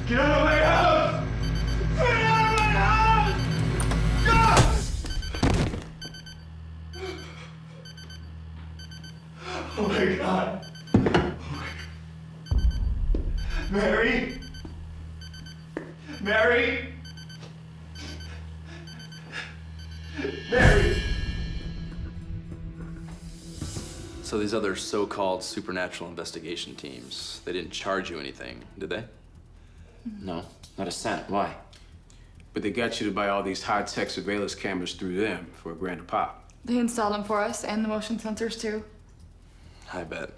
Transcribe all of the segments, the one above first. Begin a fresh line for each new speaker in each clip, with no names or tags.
Get out of my house! Get out of my house! Oh my God. Oh my God. Mary? Mary? Mary?
So these other so-called supernatural investigation teams, they didn't charge you anything, did they?
No, not a cent. Why?
But they got you to buy all these high-tech surveillance cameras through them for $1,000 a pop.
They installed them for us, and the motion sensors, too.
I bet.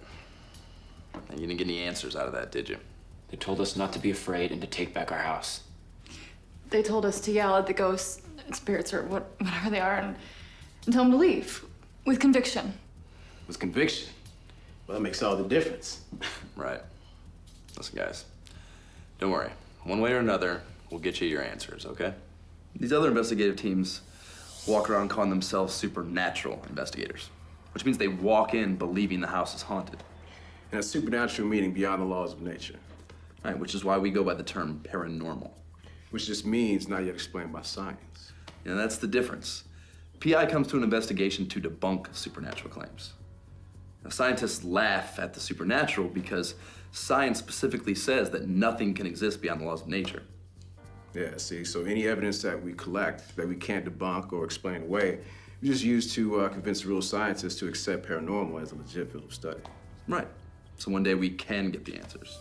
And you didn't get any answers out of that, did you?
They told us not to be afraid and to take back our house.
They told us to yell at the ghosts, spirits, or whatever they are, and tell them to leave, with conviction.
With conviction? Well, that makes all the difference.
Right. Listen, guys. Don't worry. One way or another, we'll get you your answers, okay? These other investigative teams walk around calling themselves supernatural investigators, which means they walk in believing the house is haunted.
And a supernatural meaning beyond the laws of nature.
Right, which is why we go by the term paranormal.
Which just means not yet explained by science.
And that's the difference. PI comes to an investigation to debunk supernatural claims. Now, scientists laugh at the supernatural because science specifically says that nothing can exist beyond the laws of nature.
Yeah, see, so any evidence that we collect that we can't debunk or explain away, we just use to convince real scientists to accept paranormal as a legit field of study.
Right. So one day we can get the answers.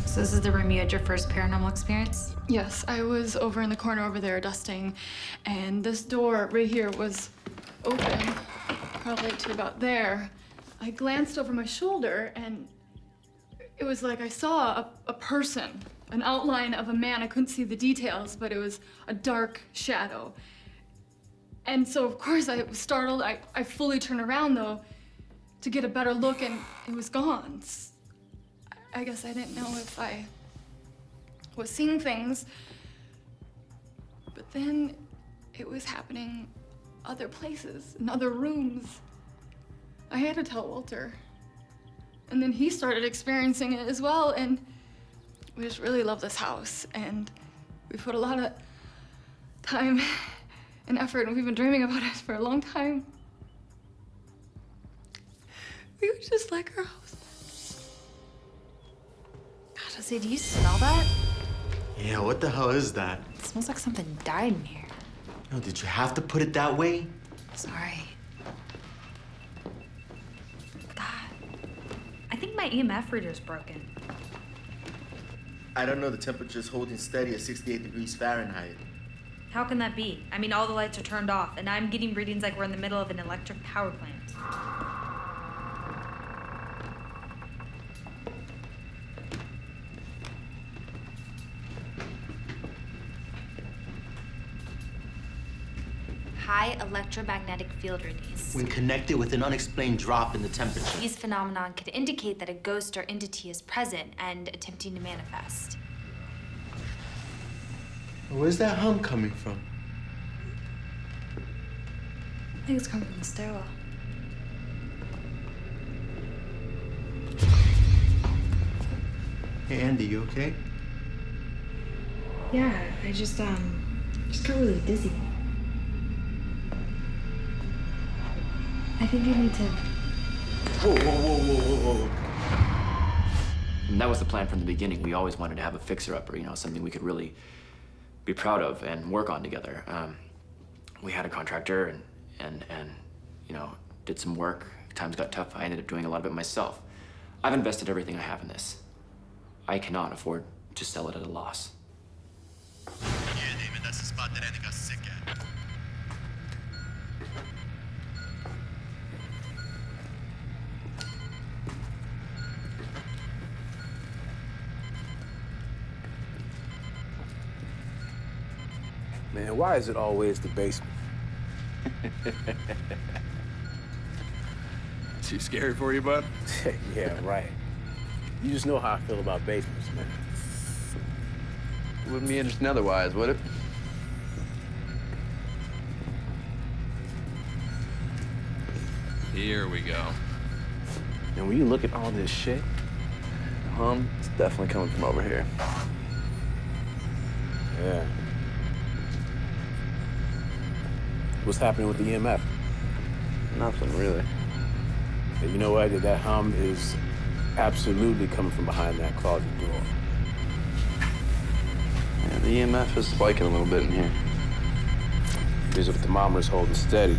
So this is the room you had your first paranormal experience?
Yes, I was over in the corner over there dusting, and this door right here was open, probably to about there. I glanced over my shoulder, and it was like I saw a person, an outline of a man. I couldn't see the details, but it was a dark shadow. And so, of course, I was startled. I fully turned around, though, to get a better look, and it was gone. I guess I didn't know if I was seeing things. But then it was happening other places, in other rooms. I had to tell Walter. And then he started experiencing it as well, and we just really love this house, and we put a lot of time and effort, and we've been dreaming about it for a long time. We would just like our house.
God, Jose, do you smell that?
Yeah, what the hell is that?
It smells like something died in here.
No, did you have to put it that way?
Sorry. God, I think my EMF reader's broken.
I don't know, the temperature's holding steady at 68 degrees Fahrenheit.
How can that be? I mean, all the lights are turned off, and I'm getting readings like we're in the middle of an electric power plant. High electromagnetic field readings.
When connected with an unexplained drop in the temperature.
These phenomena could indicate that a ghost or entity is present and attempting to manifest.
Where's that hum coming from?
I think it's coming from the stairwell.
Hey, Andy, you okay?
Yeah, I just got really dizzy. I think I need to.
Whoa.
And that was the plan from the beginning. We always wanted to have a fixer-upper, you know, something we could really be proud of and work on together. We had a contractor and you know, did some work. Times got tough. I ended up doing a lot of it myself. I've invested everything I have in this. I cannot afford to sell it at a loss.
Yeah, Damon, that's the spot that Andy got sick at.
Man, why is it always the basement?
Too scary for you, bud?
Yeah, right. You just know how I feel about basements, man.
Wouldn't be interesting otherwise, would it? Here we go.
And when you look at all this shit,
It's definitely coming from over here.
yeah. What's happening with the EMF?
Nothing really.
And you know what? That hum is absolutely coming from behind that closet door.
Yeah, the EMF is spiking a little bit in here.
Visual thermometer's holding steady.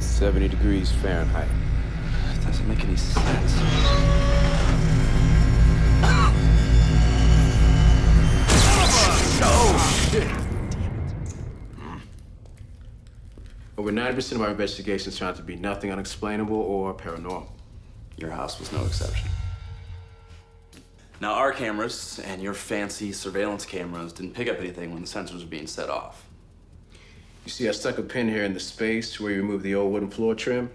70 degrees Fahrenheit.
It doesn't make any sense.
Oh, shit! Over 90% of our investigations turn out to be nothing unexplainable or paranormal.
Your house was no exception. Now, our cameras and your fancy surveillance cameras didn't pick up anything when the sensors were being set off.
You see, I stuck a pin here in the space where you removed the old wooden floor trim,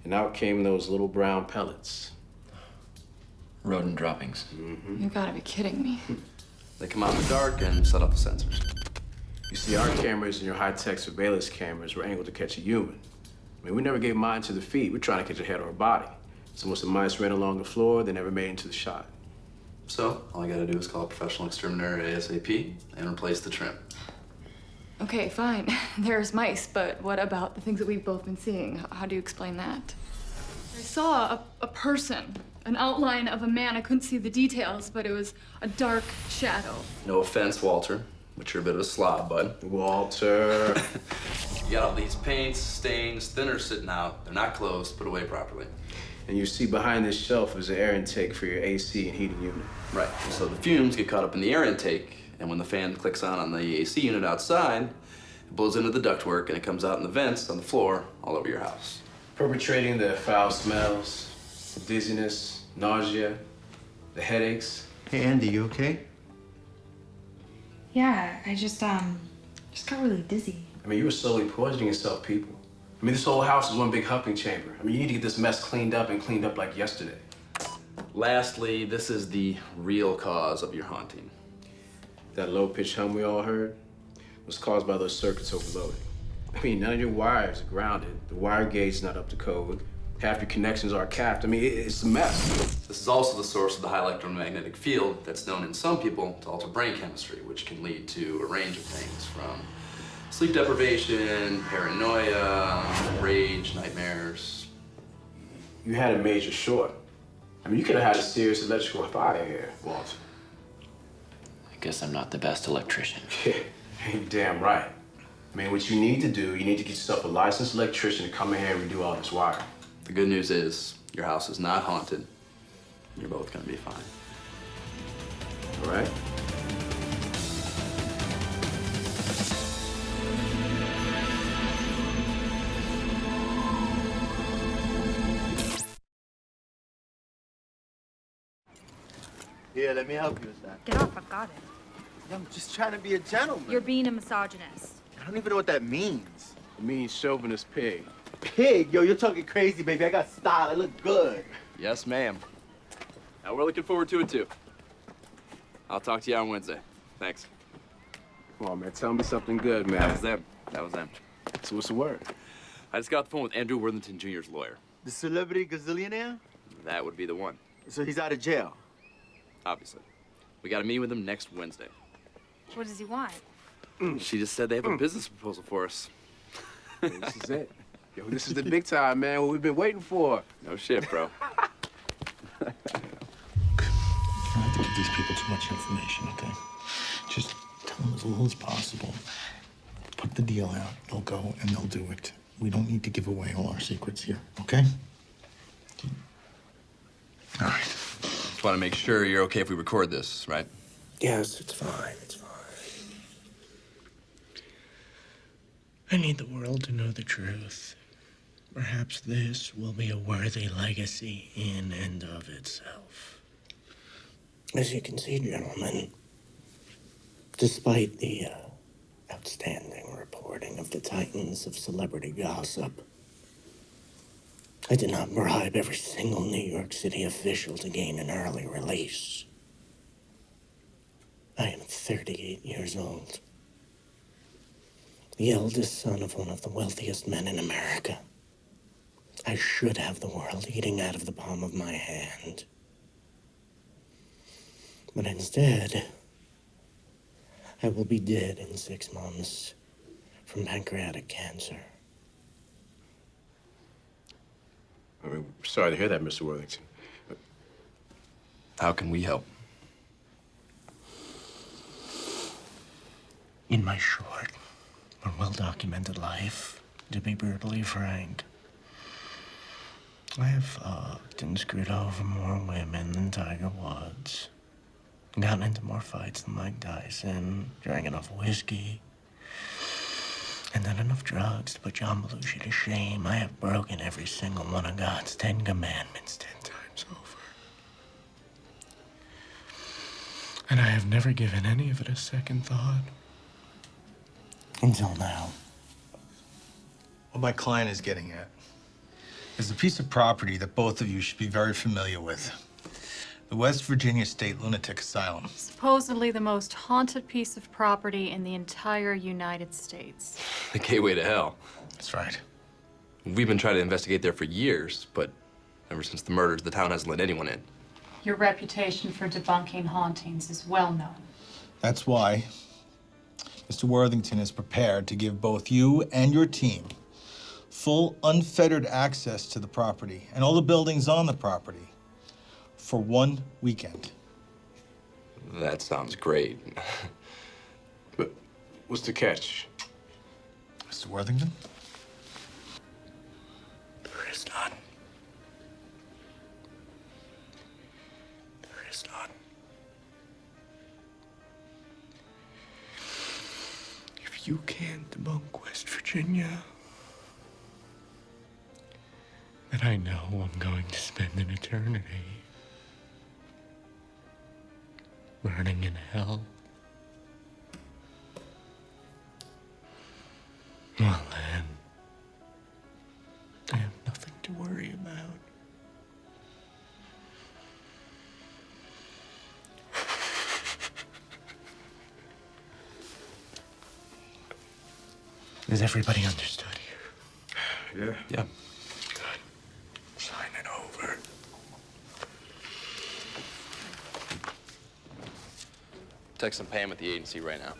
and out came those little brown pellets.
Rodent droppings.
You gotta be kidding me.
They come out in the dark and set off the sensors.
You see, our cameras and your high-tech surveillance cameras were angled to catch a human. I mean, we never gave mine to the feet. We're trying to catch a head or a body. So once the mice ran along the floor, they never made it into the shot.
So, all I gotta do is call a professional exterminator ASAP and replace the trim.
Okay, fine. There's mice, but what about the things that we've both been seeing? How do you explain that? I saw a person, an outline of a man. I couldn't see the details, but it was a dark shadow.
No offense, Walter, but you're a bit of a slob, bud.
Walter.
You got all these paints, stains, thinners sitting out. They're not closed, put away properly.
And you see behind this shelf is an air intake for your AC and heating unit.
Right, so the fumes get caught up in the air intake, and when the fan clicks on the AC unit outside, it blows into the ductwork and it comes out in the vents on the floor all over your house.
Perpetrating the foul smells, dizziness, nausea, the headaches.
Hey, Andy, you okay?
Yeah, I just got really dizzy.
I mean, you were slowly poisoning yourself, people. I mean, this whole house is one big humping chamber. I mean, you need to get this mess cleaned up and cleaned up like yesterday.
Lastly, this is the real cause of your haunting.
That low-pitched hum we all heard was caused by those circuits overloading. I mean, none of your wires are grounded. The wire gauge is not up to code. Half your connections are capped. I mean, it's a mess.
This is also the source of the high electromagnetic field that's known in some people to alter brain chemistry, which can lead to a range of things from sleep deprivation, paranoia, rage, nightmares.
You had a major short. I mean, you could have had a serious electrical fire here, Walter.
I guess I'm not the best electrician.
Yeah, you're damn right. I mean, what you need to do, you need to get yourself a licensed electrician to come in here and redo all this wiring.
The good news is your house is not haunted. You're both gonna be fine.
All right?
Here, let me help you with that.
Get off, I've got it.
I'm just trying to be a gentleman.
You're being a misogynist.
I don't even know what that means.
It means chauvinist pig.
Pig? Yo, you're talking crazy, baby. I got style. I look good.
Yes, ma'am. Now we're looking forward to it too. I'll talk to you on Wednesday. Thanks.
Come on, man. Tell me something good, man.
That was them. That was them.
So what's the word?
I just got off the phone with Andrew Worthington Jr.'s lawyer.
The celebrity gazillionaire?
That would be the one,
So he's out of jail.
obviously. We got a meeting with him next Wednesday.
What does he want?
She just said they have a business proposal for us.
This is it. Yo, this is the big time, man. What we've been waiting for.
No shit, bro.
You don't have to give these people too much information, okay? Just tell them as little as possible. Put the deal out. They'll go and they'll do it. We don't need to give away all our secrets here, okay? All right.
Just want to make sure you're okay if we record this, right?
Yes, it's fine. It's fine. I need the world to know the truth. Perhaps this will be a worthy legacy in and of itself. As you can see, gentlemen, despite the outstanding reporting of the titans of celebrity gossip, I did not bribe every single New York City official to gain an early release. I am 38 years old, the eldest son of one of the wealthiest men in America. I should have the world eating out of the palm of my hand. But instead, I will be dead in 6 months from pancreatic cancer.
I mean, sorry to hear that, Mr. Worthington.
How can we help?
In my short but well-documented life, to be brutally frank, I have fucked and screwed over more women than Tiger Woods. Gotten into more fights than Mike Tyson, drank enough whiskey, and done enough drugs to put John Belushi to shame. I have broken every single one of God's 10 commandments 10 times over. And I have never given any of it a second thought. Until now.
What my client is getting at is a piece of property that both of you should be very familiar with. The West Virginia State Lunatic Asylum.
Supposedly the most haunted piece of property in the entire United States.
The gateway to hell.
That's right.
We've been trying to investigate there for years, but ever since the murders, the town hasn't let anyone in.
Your reputation for debunking hauntings is well known.
That's why Mr. Worthington is prepared to give both you and your team full, unfettered access to the property and all the buildings on the property for 1 weekend.
That sounds great.
But what's the catch?
Mr. Worthington?
There is none. There is none. If you can't debunk West Virginia, then I know I'm going to spend an eternity burning in hell. Well then, I have nothing to worry about. Is everybody understood here?
Yeah.
Yeah.
Good. Sign it over.
Texting Pam at the agency right now.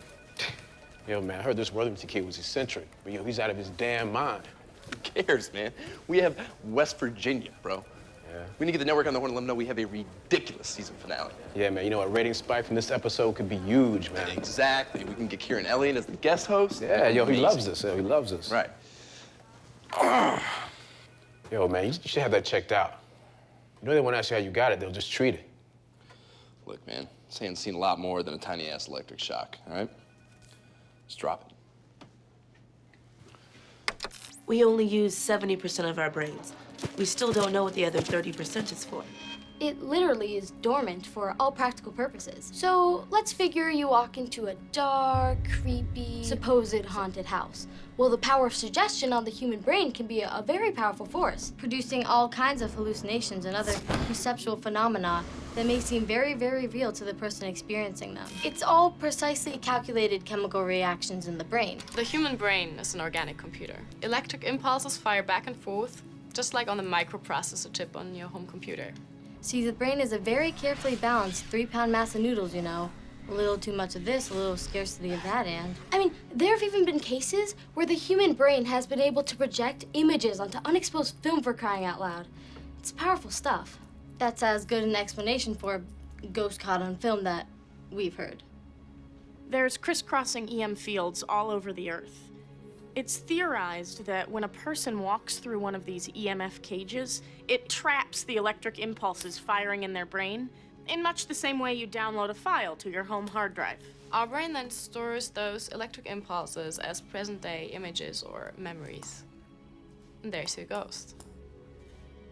Yo, man, I heard this Worthington kid was eccentric, but yo, he's out of his damn mind.
Who cares, man? We have West Virginia, bro.
Yeah.
We need to get the network on the horn and let them know we have a ridiculous season finale.
Yeah, man, you know, a rating spike from this episode could be huge, man.
Exactly. We can get Kieran Elliott as the guest host.
Yeah, yo, he
Amazing.
loves us. Yo, he loves us.
Right.
Yo, man, you should have that checked out. You know they won't ask you how you got it, they'll just treat it.
Look, man, this hand's seen a lot more than a tiny-ass electric shock, all right? Just drop it.
We only use 70% of our brains. We still don't know what the other 30% is for.
It literally is dormant for all practical purposes. So let's figure you walk into a dark, creepy, supposed haunted house. Well, the power of suggestion on the human brain can be a very powerful force, producing all kinds of hallucinations and other perceptual phenomena that may seem very, very real to the person experiencing them. It's all precisely calculated chemical reactions in the brain.
The human brain is an organic computer. Electric impulses fire back and forth, just like on the microprocessor chip on your home computer.
See, the brain is a very carefully balanced 3-pound mass of noodles, you know. A little too much of this, a little scarcity of that, and... I mean, there have even been cases where the human brain has been able to project images onto unexposed film, for crying out loud. It's powerful stuff. That's as good an explanation for ghost caught on film that we've heard.
There's crisscrossing EM fields all over the Earth. It's theorized that when a person walks through one of these EMF cages, it traps the electric impulses firing in their brain, in much the same way you download a file to your home hard drive.
Our brain then stores those electric impulses as present-day images or memories. And there's your ghost.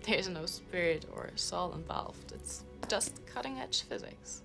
There's no spirit or soul involved. It's just cutting-edge physics.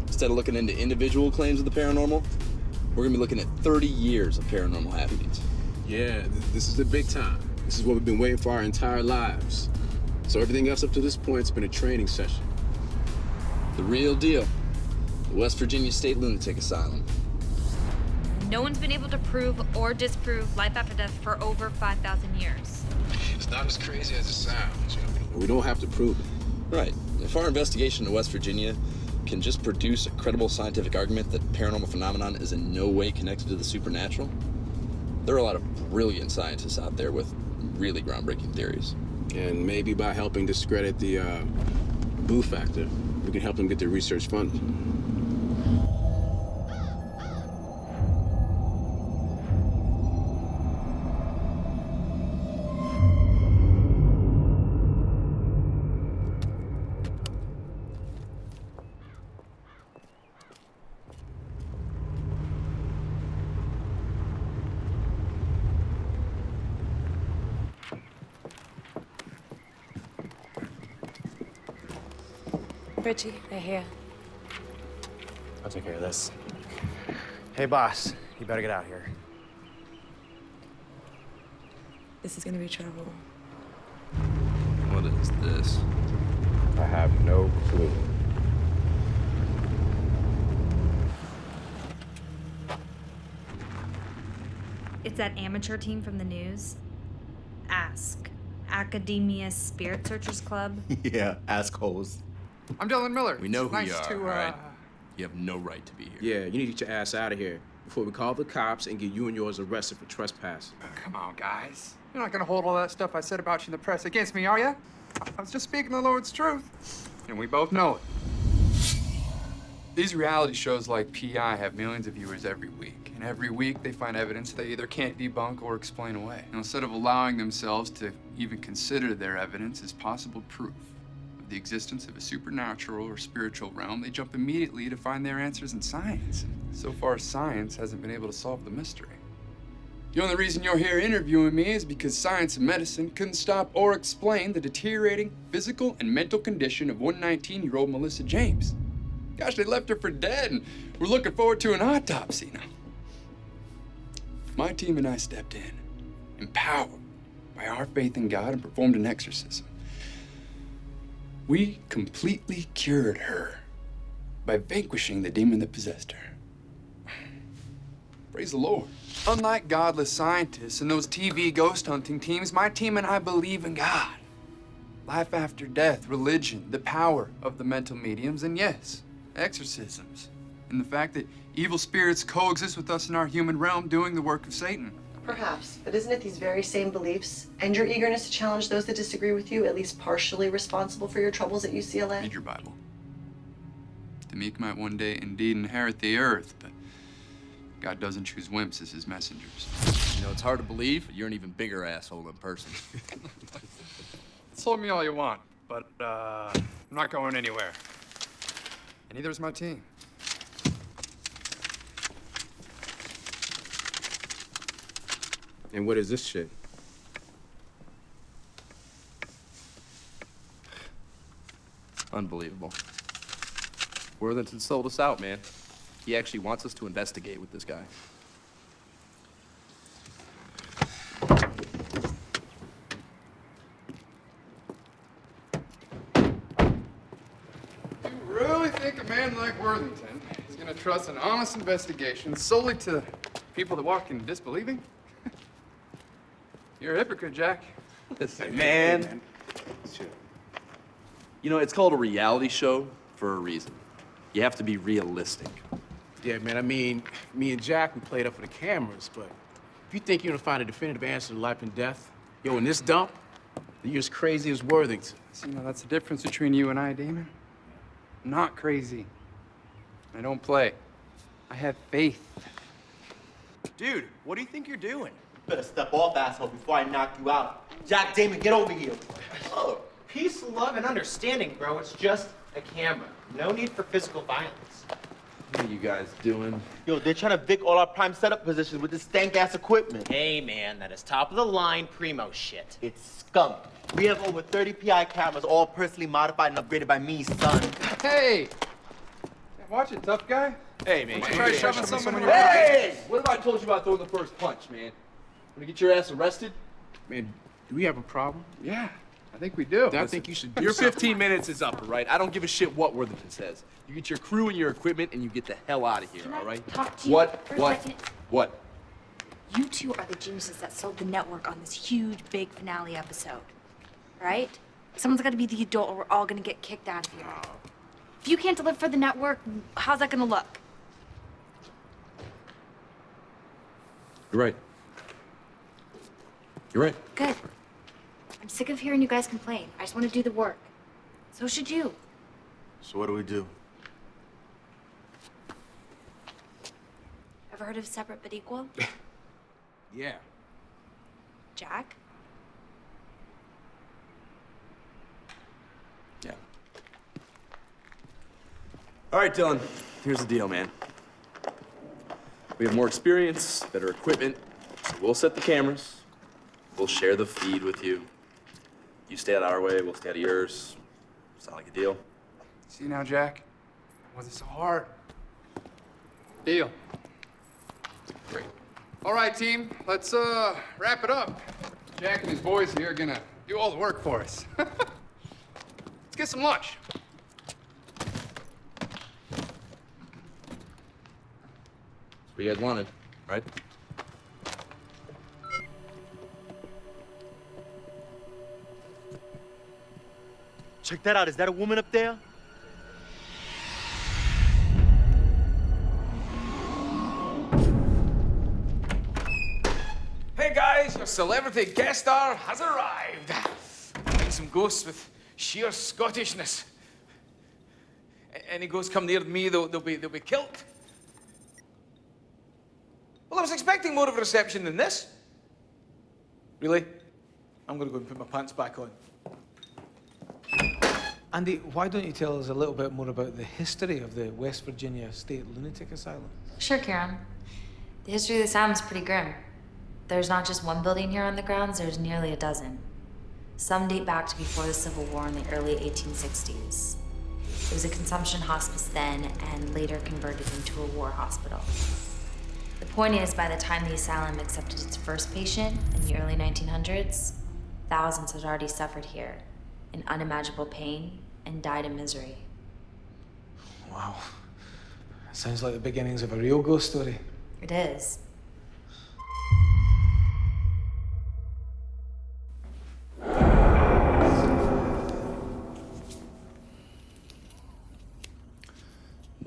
Instead of looking into individual claims of the paranormal, we're gonna be looking at 30 years of paranormal happenings.
Yeah, this is the big time. This is what we've been waiting for our entire lives. So everything else up to this point has been a training session.
The real deal. The West Virginia State Lunatic Asylum.
No one's been able to prove or disprove life after death for over 5,000 years.
It's not as crazy as it sounds. We don't have to prove it.
Right. If our investigation in West Virginia can just produce a credible scientific argument that paranormal phenomenon is in no way connected to the supernatural, there are a lot of brilliant scientists out there with really groundbreaking theories.
And maybe by helping discredit the boo factor, we can help them get their research funded.
Richie, they're here.
I'll take care of this. Hey, boss, you better get out here.
This is gonna be trouble.
What is this?
I have no clue.
It's that amateur team from the news. Ask. Academia Spirit Searchers Club.
Yeah, assholes.
I'm Dylan Miller.
We know who
nice
you are,
to,
all right? You have no right to be here.
Yeah, you need to get your ass out of here before we call the cops and get you and yours arrested for trespass.
Come on, guys. You're not gonna hold all that stuff I said about you in the press against me, are you? I was just speaking the Lord's truth, and we both know it. These reality shows like PI have millions of viewers every week, and every week they find evidence they either can't debunk or explain away. And instead of allowing themselves to even consider their evidence as possible proof of the existence of a supernatural or spiritual realm, they jump immediately to find their answers in science. And so far, science hasn't been able to solve the mystery. The only reason you're here interviewing me is because science and medicine couldn't stop or explain the deteriorating physical and mental condition of 119-year-old Melissa James. Gosh, they left her for dead, and we're looking forward to an autopsy now. My team and I stepped in, empowered by our faith in God, and performed an exorcism. We completely cured her by vanquishing the demon that possessed her. Praise the Lord. Unlike godless scientists and those TV ghost hunting teams, my team and I believe in God. Life after death, religion, the power of the mental mediums, and yes, exorcisms. And the fact that evil spirits coexist with us in our human realm doing the work of Satan.
Perhaps, but isn't it these very same beliefs and your eagerness to challenge those that disagree with you at least partially responsible for your troubles at UCLA?
Read your Bible. The meek might one day indeed inherit the earth, but God doesn't choose wimps as his messengers.
You know, it's hard to believe, but you're an even bigger asshole in person.
Insult me all you want, but I'm not going anywhere. And neither is my team.
And what is this shit?
Unbelievable. Worthington sold us out, man. He actually wants us to investigate with this guy.
You really think a man like Worthington is gonna trust an honest investigation solely to people that walk in disbelieving? You're a hypocrite, Jack.
Listen, man. You know, it's called a reality show for a reason. You have to be realistic.
Yeah, man, I mean, me and Jack, we played up for the cameras, but if you think you're gonna find a definitive answer to life and death, yo, in this dump, then you're as crazy as Worthington.
So, you know, that's the difference between you and I, Damon. I'm not crazy. I don't play. I have faith.
Dude, what do you think you're doing? Better step off, asshole, before I knock you out. Jack, Damon, get over here.
Oh, peace, love, and understanding, bro. It's just a camera. No need for physical violence.
What are you guys doing?
Yo, they're trying to vic all our prime setup positions with this stank-ass equipment.
Hey, man, that is top-of-the-line primo shit.
It's skunk. We have over 30 PI cameras, all personally modified and upgraded by me, son.
Hey! Watch it, tough guy.
Hey, man.
Try shoving someone in your
Hey! What if I told you about throwing the first punch, man? Wanna get your ass arrested?
Man, do we have a problem?
Yeah, I think we do.
I think you should do
Your
something.
15 minutes is up, all right? I don't give a shit what Worthington says. You get your crew and your equipment, and you get the hell out of here, all right?
Talk to you
What?
for a
What?
second?
What?
You two are the geniuses that sold the network on this huge, big finale episode, right? Someone's got to be the adult, or we're all gonna get kicked out of here. If you can't deliver for the network, how's that gonna look?
You're right. You're right.
Good. I'm sick of hearing you guys complain. I just want to do the work. So should you.
So what do we do?
Ever heard of separate but equal?
Yeah.
Jack?
Yeah. All right, Dylan. Here's the deal, man. We have more experience, better equipment, so we'll set the cameras. We'll share the feed with you. You stay out of our way, we'll stay out of yours. Sound like a deal?
See now, Jack? Was it so hard? Deal. Great. All right, team. Let's wrap it up. Jack and his boys here are gonna do all the work for us. Let's get some lunch.
That's what you guys wanted, right?
Check that out. Is that a woman up there?
Hey guys, your celebrity guest star has arrived. Playing some ghosts with sheer Scottishness. Any ghosts come near me, they'll be killed. Well, I was expecting more of a reception than this. Really? I'm gonna go and put my pants back on.
Andy, why don't you tell us a little bit more about the history of the West Virginia State Lunatic Asylum?
Sure, Karen. The history of the asylum is pretty grim. There's not just one building here on the grounds, there's nearly a dozen. Some date back to before the Civil War in the early 1860s. It was a consumption hospice then and later converted into a war hospital. The point is, by the time the asylum accepted its first patient in the early 1900s, thousands had already suffered here in unimaginable pain and died in misery.
Wow. Sounds like the beginnings of a real ghost story.
It is.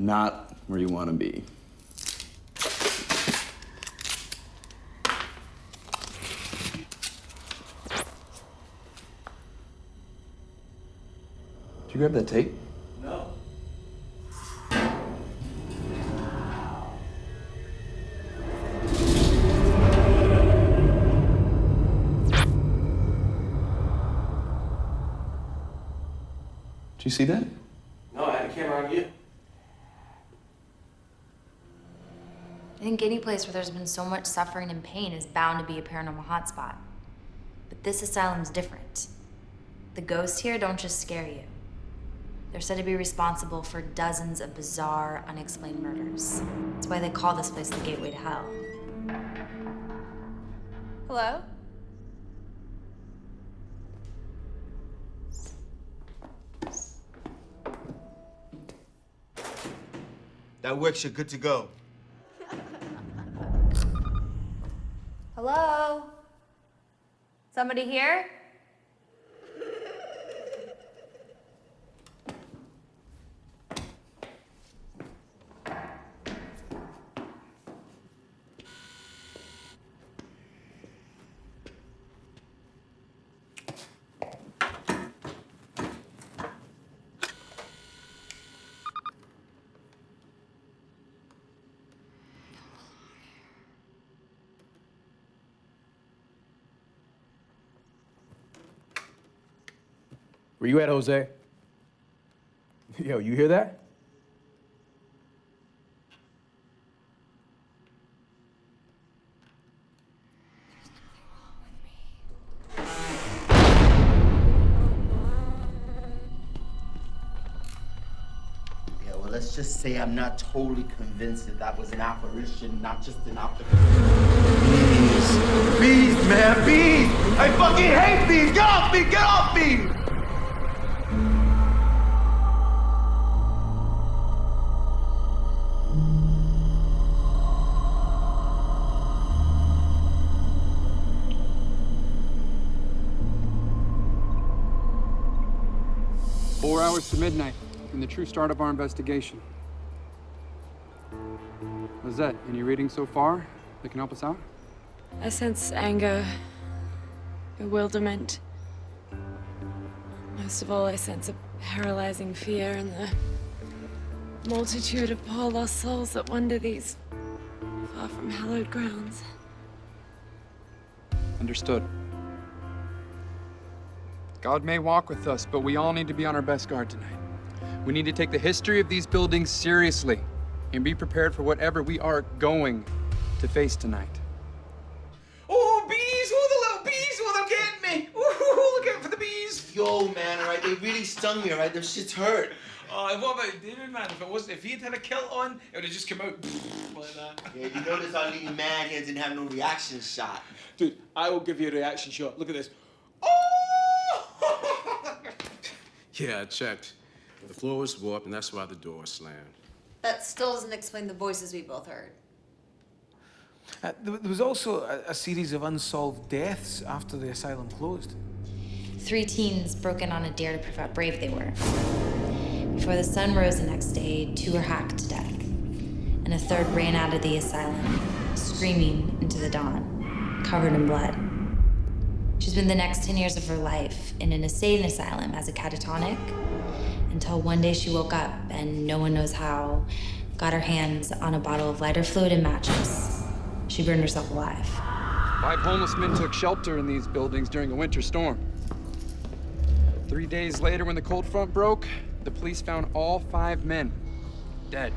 Not where you want to be.
you grab that tape?
No.
Did you see that?
No, I had a camera on you.
I think any place where there's been so much suffering and pain is bound to be a paranormal hotspot. But this asylum's different. The ghosts here don't just scare you. They're said to be responsible for dozens of bizarre, unexplained murders. That's why they call this place the gateway to hell. Hello?
That works, you're good to go.
Hello? Somebody here?
Where you at, Jose? Yo, you hear that?
Yeah, well, let's just say I'm not totally convinced that was an apparition, not just an optical. Bees, man, bees! I fucking hate bees! Get off me! Get off me!
4 hours to midnight, and the true start of our investigation. Lizette, any readings so far that can help us out?
I sense anger, bewilderment. Most of all, I sense a paralyzing fear and the multitude of poor lost souls that wander these far from hallowed grounds.
Understood. God may walk with us, but we all need to be on our best guard tonight. We need to take the history of these buildings seriously and be prepared for whatever we are going to face tonight.
Oh, bees! Oh, the little bees! Oh, they're getting me! Ooh, look out for the bees!
Yo, man, alright, they really stung me, alright? Those shit's hurt.
Oh, what about David, man? If he had a kilt on, it would have just come out like that.
Yeah, you notice our leading man here didn't have no reaction shot.
Dude, I will give you a reaction shot. Look at this.
Yeah, I checked. The floor was warped, and that's why the door was slammed.
That still doesn't explain the voices we both heard.
There was also a series of unsolved deaths after the asylum closed.
3 teens broke in on a dare to prove how brave they were. Before the sun rose the next day, 2 were hacked to death, and a 3rd ran out of the asylum, screaming into the dawn, covered in blood. She spent the next 10 years of her life in an insane asylum as a catatonic, until one day she woke up and no one knows how, got her hands on a bottle of lighter fluid and matches. She burned herself alive.
5 homeless men took shelter in these buildings during a winter storm. 3 days later, when the cold front broke, the police found all 5 men dead.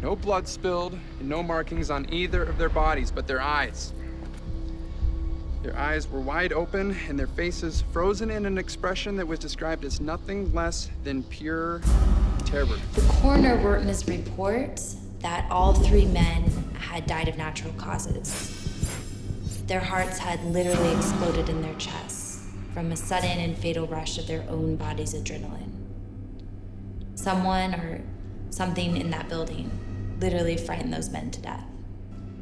No blood spilled and no markings on either of their bodies, but their eyes. Their eyes were wide open and their faces frozen in an expression that was described as nothing less than pure terror.
The coroner wrote in his report that all 3 men had died of natural causes. Their hearts had literally exploded in their chests from a sudden and fatal rush of their own body's adrenaline. Someone or something in that building literally frightened those men to death.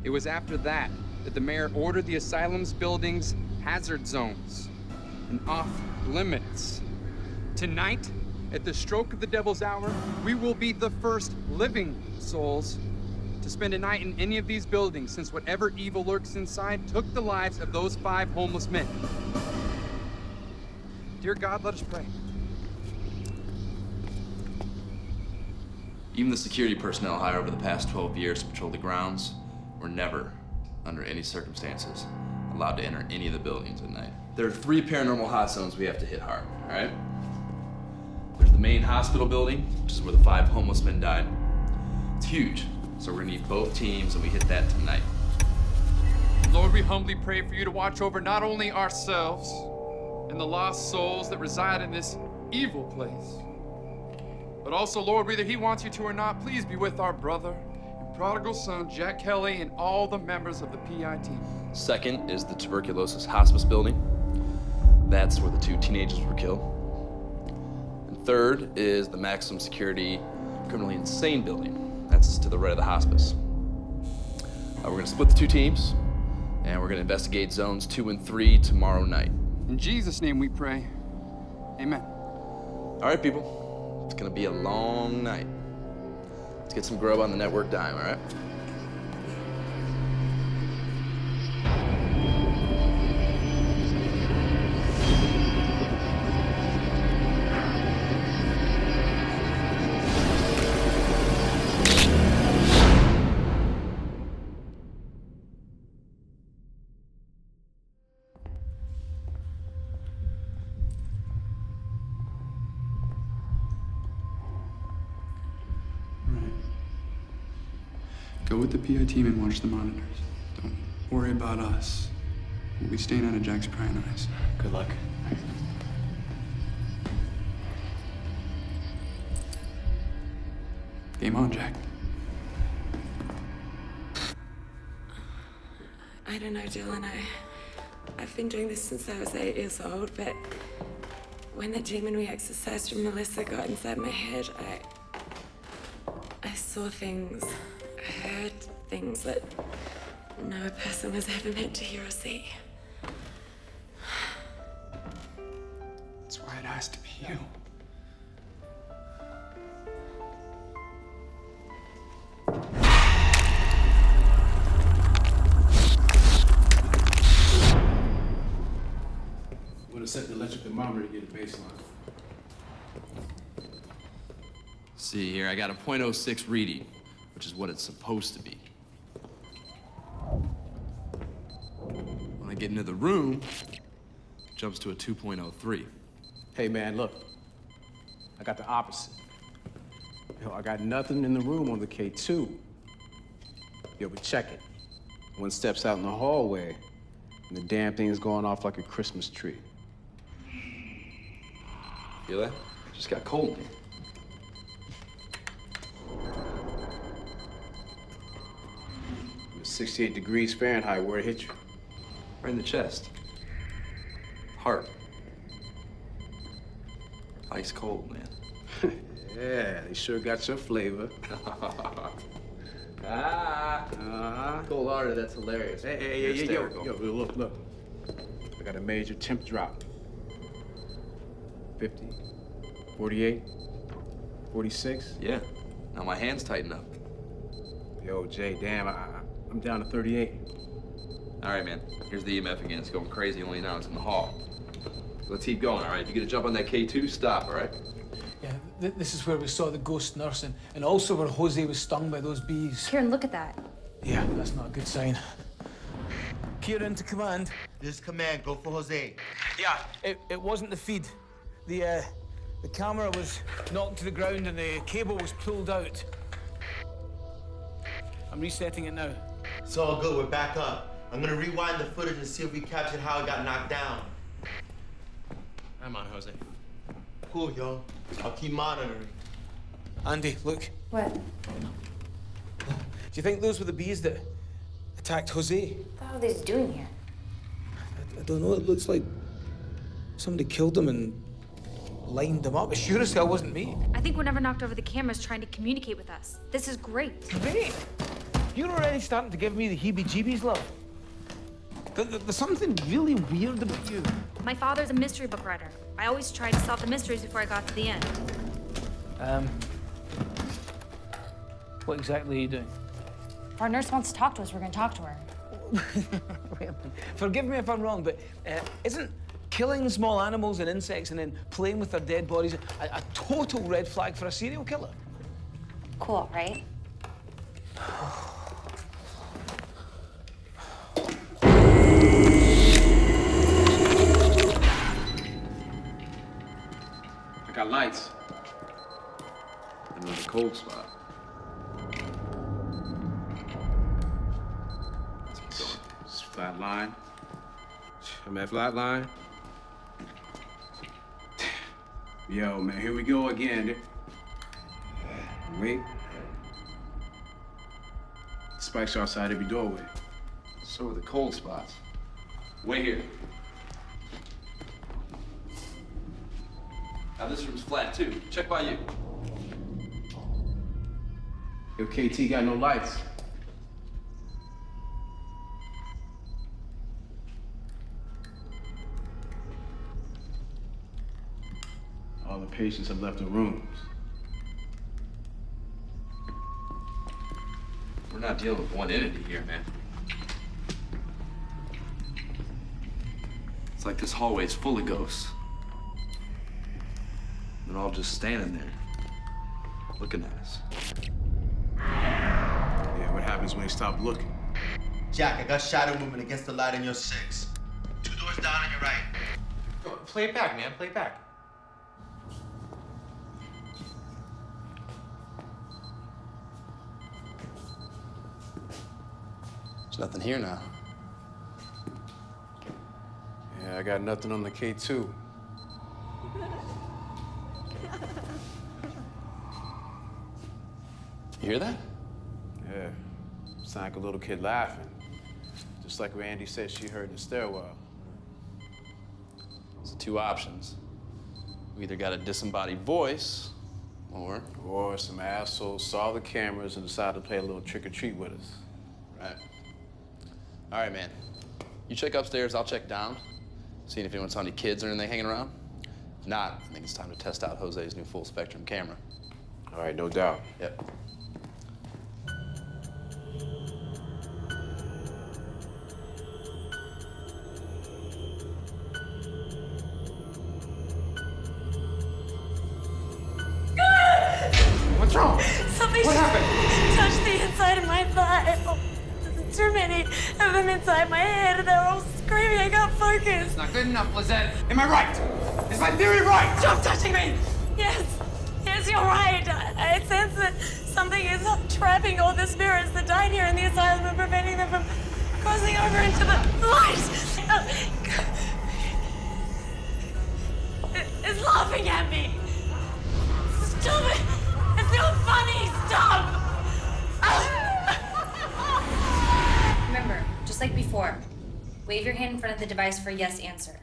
It was after that the mayor ordered the asylum's buildings hazard zones and off limits. Tonight, at the stroke of the devil's hour, we will be the first living souls to spend a night in any of these buildings, since whatever evil lurks inside took the lives of those 5 homeless men. Dear God, let us pray.
Even the security personnel hired over the past 12 years to patrol the grounds were never, under any circumstances, allowed to enter any of the buildings at night. There are 3 paranormal hot zones we have to hit hard, all right? There's the main hospital building, which is where the 5 homeless men died. It's huge, so we're gonna need both teams, and we hit that tonight.
Lord, we humbly pray for you to watch over not only ourselves and the lost souls that reside in this evil place, but also, Lord, whether he wants you to or not, please be with our brother and prodigal son, Jack Kelly, and all the members of the PI team.
Second is the tuberculosis hospice building. That's where the 2 teenagers were killed. And third is the maximum security criminally insane building. That's to the right of the hospice. We're gonna split the 2 teams, and we're gonna investigate zones 2 and 3 tomorrow night.
In Jesus' name we pray. Amen.
All right, people. It's gonna be a long night. Let's get some grub on the network dime, all right?
Go with the PI team and watch the monitors. Don't worry about us. We'll be staying out of Jack's prying eyes.
Good luck.
Game on, Jack.
I don't know, Dylan. I've been doing this since I was 8 years old, but when the demon we exorcised from Melissa got inside my head, I saw things, I heard things that no person was ever meant to hear or see.
That's why it has to be you.
Would have set the electric thermometer to get a baseline.
See here, I got a .06 reading, which is what it's supposed to be. When I get into the room, it jumps to a 2.03.
Hey man, look. I got the opposite. Yo, I got nothing in the room on the K2. Yo, but check it. One steps out in the hallway, and the damn thing is going off like a Christmas tree.
Feel that? It just got cold in here.
It was 68 degrees Fahrenheit where it hit you.
Right in the chest. Heart. Ice cold, man.
Yeah, they sure got your flavor.
Cold-hearted, that's hilarious.
Hey, yo, look. I got a major temp drop. 50, 48, 46.
Yeah, now my hands tighten up.
Yo, Jay, damn, I'm down to 38.
All right, man, here's the EMF again. It's going crazy, only now it's in the hall. Let's keep going, all right? If you get a jump on that K2, stop, all right?
Yeah, this is where we saw the ghost nurse and also where Jose was stung by those bees.
Kieran, look at that.
Yeah, that's not a good sign. Kieran to command.
This is command. Go for Jose.
Yeah, it wasn't the feed. The camera was knocked to the ground and the cable was pulled out. I'm resetting it now.
It's all good. We're back up. I'm gonna rewind the footage and see if we captured how it got knocked down.
I'm on, Jose.
Cool, yo. I'll keep monitoring.
Andy, look.
What?
Do you think those were the bees that attacked Jose?
What are they doing here?
I don't know. It looks like somebody killed them and lined them up. Sure as hell wasn't me.
I think whatever knocked over the cameras trying to communicate with us. This is great.
Great. You're already starting to give me the heebie-jeebies, love. There's something really weird about you.
My father's a mystery book writer. I always tried to solve the mysteries before I got to the end.
What exactly are you doing?
If our nurse wants to talk to us, we're gonna talk to her.
Wait, forgive me if I'm wrong, but isn't killing small animals and insects and then playing with their dead bodies a total red flag for a serial killer?
Cool, right?
I got lights.
Another cold spot. Let's keep going.
It's flat line. I'm at flat line. Yo, man, here we go again. Wait. Spikes are outside every doorway.
So are the cold spots. Wait here. Now this room's flat too. Check by you.
Yo, KT got no lights. All the patients have left the rooms.
We're not dealing with one entity here, man. It's like this hallway's full of ghosts. They're all just standing there, looking at us.
Yeah, what happens when they stop looking?
Jack, I got shadow movement against the light in your 6. 2 doors down on your right.
Play it back, man. Play it back.
There's nothing here now.
Yeah, I got nothing on the K2.
You hear that?
Yeah, sound like a little kid laughing. Just like Randy said she heard in the stairwell.
There's 2 options. We either got a disembodied voice, or
some asshole saw the cameras and decided to play a little trick or treat with us.
Right. All right, man. You check upstairs, I'll check down. Seeing if anyone saw any kids or anything hanging around. If not, I think it's time to test out Jose's new full spectrum camera.
All right, no doubt.
Yep.
What's wrong?
Something
What happened?
touched the inside of my thigh. Oh, too many of them inside my head. They're all screaming. I got focused.
It's not good enough, Lizette. Am I right? Is my theory right?
Stop touching me! Yes, yes, you're right. I sense that something is trapping all the spirits that died here in the asylum and preventing them from crossing over into the light. It's laughing at me. Stop it! It's not funny. Stop!
Remember, just like before, wave your hand in front of the device for a yes answer.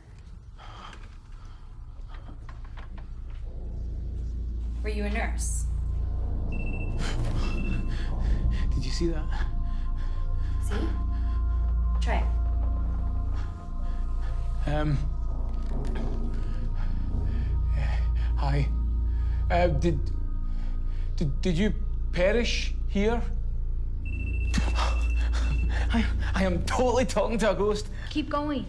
Were you a nurse?
Did you see that?
See? Try it.
Hi. Did you perish here? I am totally talking to a ghost.
Keep going.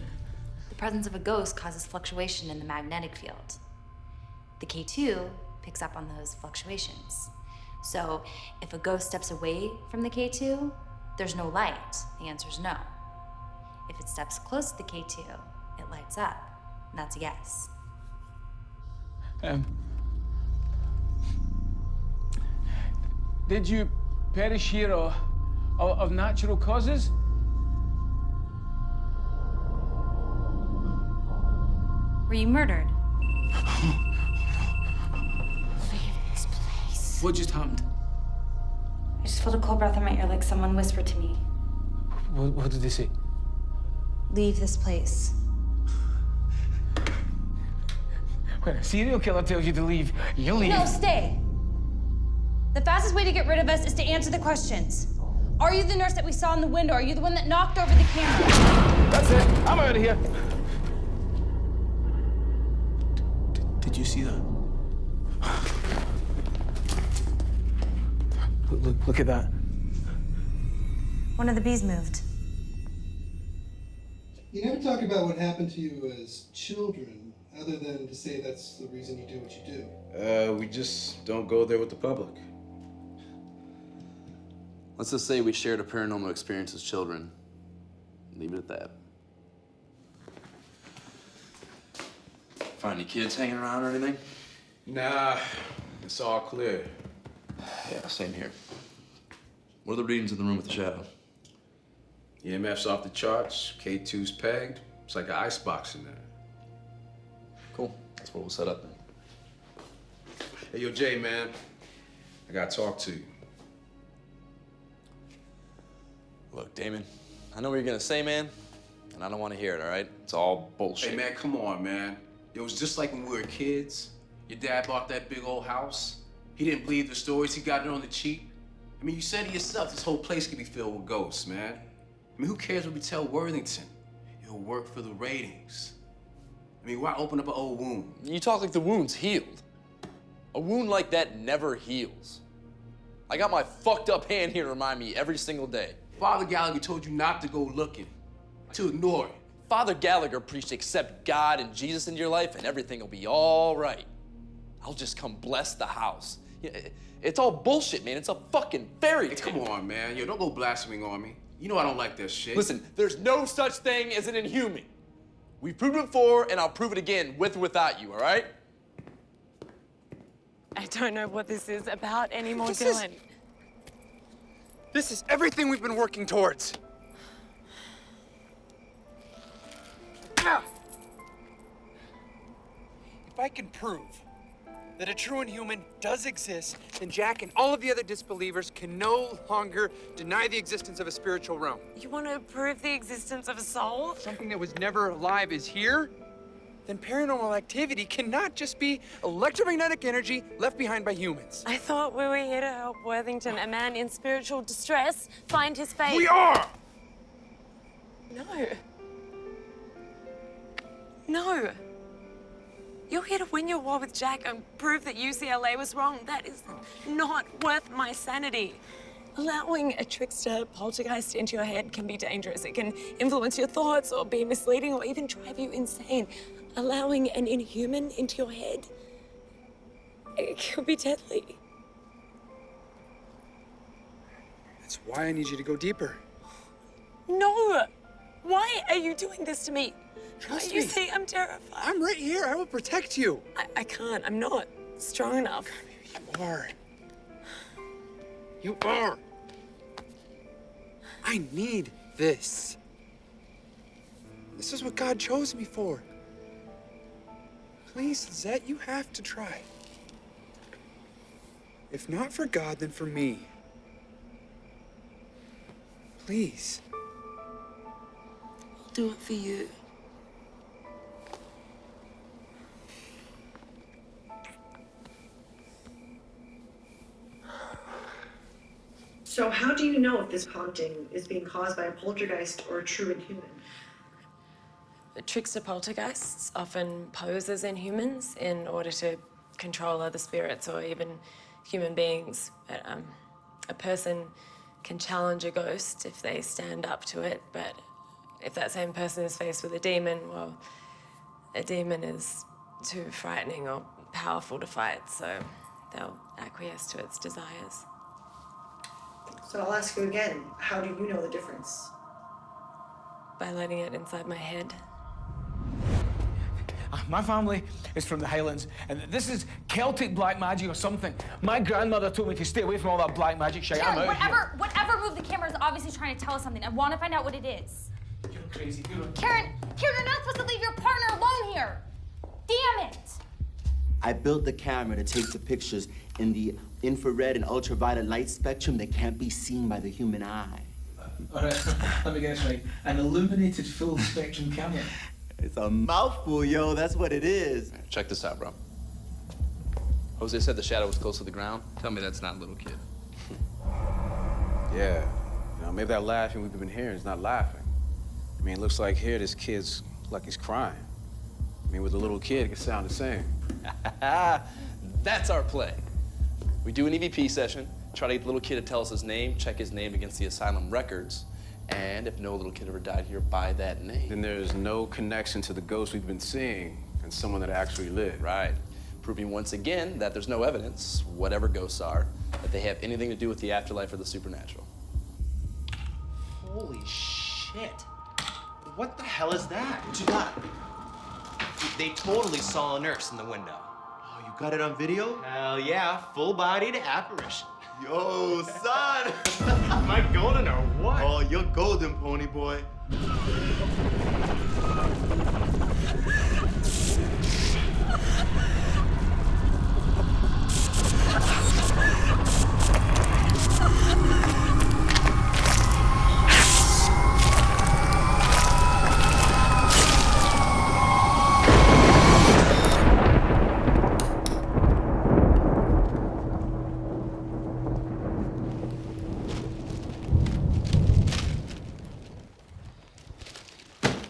The presence of a ghost causes fluctuation in the magnetic field. The K2 picks up on those fluctuations. So if a ghost steps away from the K2, there's no light. The answer's no. If it steps close to the K2, it lights up. And that's a yes.
Did you perish here of natural causes?
Were you murdered?
What just happened?
I just felt a cold breath in my ear like someone whispered to me.
What did they say?
Leave this place.
When a serial killer tells you to leave, you leave.
No, stay. The fastest way to get rid of us is to answer the questions. Are you the nurse that we saw in the window? Are you the one that knocked over the camera?
That's it. I'm out of here. Did you see that? Look at that.
One of the bees moved.
You never talk about what happened to you as children, other than to say that's the reason you do what you do.
We just don't go there with the public.
Let's just say we shared a paranormal experience as children. Leave it at that. Find any kids hanging around or anything?
Nah, it's all clear.
Yeah, same here. What are the readings in the room with the shadow?
EMF's off the charts, K2's pegged. It's like an icebox in there.
Cool. That's what we'll set up then.
Hey, yo, Jay, man. I gotta talk to you.
Look, Damon, I know what you're gonna say, man, and I don't want to hear it, all right? It's all bullshit.
Hey, man, come on, man. It was just like when we were kids. Your dad bought that big old house. He didn't believe the stories. He got it on the cheap. I mean, you said it yourself, this whole place could be filled with ghosts, man. I mean, who cares what we tell Worthington? It'll work for the ratings. I mean, why open up an old wound?
You talk like the wound's healed. A wound like that never heals. I got my fucked up hand here to remind me every single day.
Father Gallagher told you not to go looking, to ignore it.
Father Gallagher preached accept God and Jesus into your life and everything will be all right. I'll just come bless the house. It's all bullshit, man. It's a fucking fairy tale.
Hey, come on, man. Yo, don't go blaspheming on me. You know I don't like that shit.
Listen, there's no such thing as an inhuman. We've proved it before, and I'll prove it again with or without you, all right?
I don't know what this is about anymore,
This
Dylan.
This is everything we've been working towards. Ah! If I can prove that a true inhuman does exist, then Jack and all of the other disbelievers can no longer deny the existence of a spiritual realm.
You want to prove the existence of a soul?
Something that was never alive is here, then paranormal activity cannot just be electromagnetic energy left behind by humans.
I thought we were here to help Worthington, a man in spiritual distress, find his fate.
We are!
No. No. You're here to win your war with Jack and prove that UCLA was wrong. That is not worth my sanity. Allowing a trickster poltergeist into your head can be dangerous. It can influence your thoughts or be misleading or even drive you insane. Allowing an inhuman into your head, it can be deadly.
That's why I need you to go deeper.
No! Why are you doing this to me?
Trust
You
me.
see, I'm terrified.
I'm right here. I will protect you.
I can't. I'm not strong enough.
You are. You are. I need this. This is what God chose me for. Please, Lizette, you have to try. If not for God, then for me. Please.
I'll do it for you.
So how do you know if this haunting is being caused by a poltergeist or a true inhuman?
Trickster poltergeists often pose as inhumans in order to control other spirits or even human beings. But, a person can challenge a ghost if they stand up to it, but if that same person is faced with a demon, well, a demon is too frightening or powerful to fight, so they'll acquiesce to its desires.
So I'll ask you again, how do you know the difference?
By letting it inside my head.
My family is from the Highlands, and this is Celtic black magic or something. My grandmother told me to stay away from all that black magic shit. I'm
Karen,
out here.
whatever move the camera is obviously trying to tell us something. I want to find out what it is.
You're crazy.
Karen, you're not supposed to leave your partner alone here. Damn it.
I built the camera to take the pictures in the infrared and ultraviolet light spectrum that can't be seen by the human eye.
All right, let me get this right. An illuminated full spectrum camera.
It's a mouthful, yo. That's what it is.
Check this out, bro. Jose said the shadow was close to the ground. Tell me that's not a little kid.
Yeah. You know, maybe that laughing we've been hearing is not laughing. I mean, it looks like here this kid's like he's crying. I mean, with a little kid, it can sound the same.
That's our play. We do an EVP session, try to get the little kid to tell us his name, check his name against the asylum records, and if no little kid ever died here, by that name.
Then there's no connection to the ghost we've been seeing and someone that actually lived.
Right. Proving once again that there's no evidence, whatever ghosts are, that they have anything to do with the afterlife or the supernatural.
Holy shit. What the hell is that? What you got? They totally saw a nurse in the window.
Oh, you got it on video?
Hell yeah, full-bodied apparition.
Yo, son!
Am I golden or what?
Oh, you're golden, pony boy.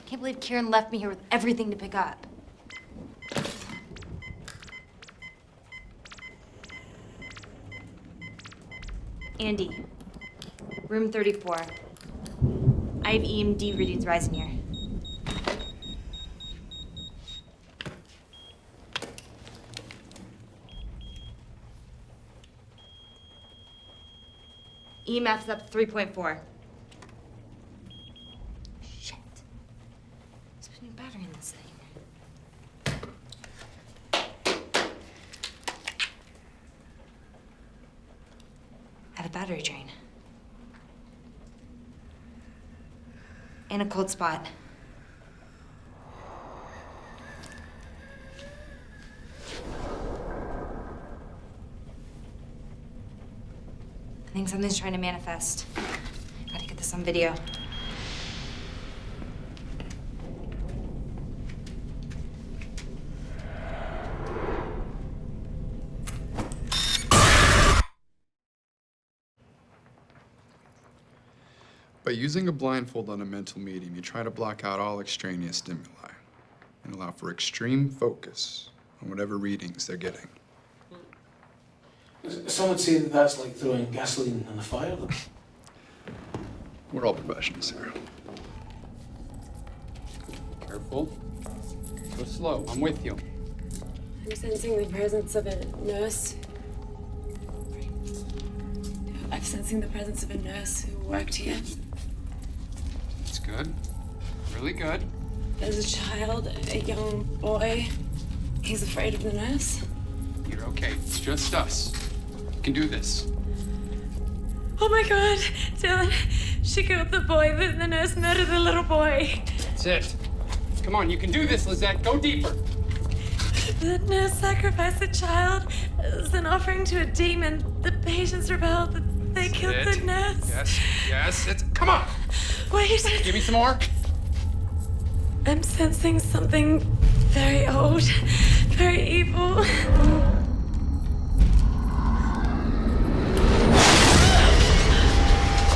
Can't believe Kieran left me here with everything to pick up. Andy, room 34. I have EMD readings rising here. EMF's up 3.4. Shit. There's a new battery in this thing. I have a battery drain. And a cold spot. I think something's trying to manifest. Gotta get this on video.
By using a blindfold on a mental medium, you try to block out all extraneous stimuli and allow for extreme focus on whatever readings they're getting.
Some would say that that's like throwing gasoline on the fire.
We're all professionals here. Careful. Go slow. I'm with you.
I'm sensing the presence of a nurse. I'm sensing the presence of a nurse who worked here.
It's good. Really good.
There's a child, a young boy. He's afraid of the nurse.
You're okay. It's just us. You can do this.
Oh my god, Dylan. She killed the boy. The nurse murdered the little boy.
That's it. Come on, you can do this, Lizette. Go deeper.
The nurse sacrificed the child as an offering to a demon. The patients rebelled. They killed the nurse.
Yes, yes. It's. Come on.
Wait.
Give me some more.
I'm sensing something very old, very evil.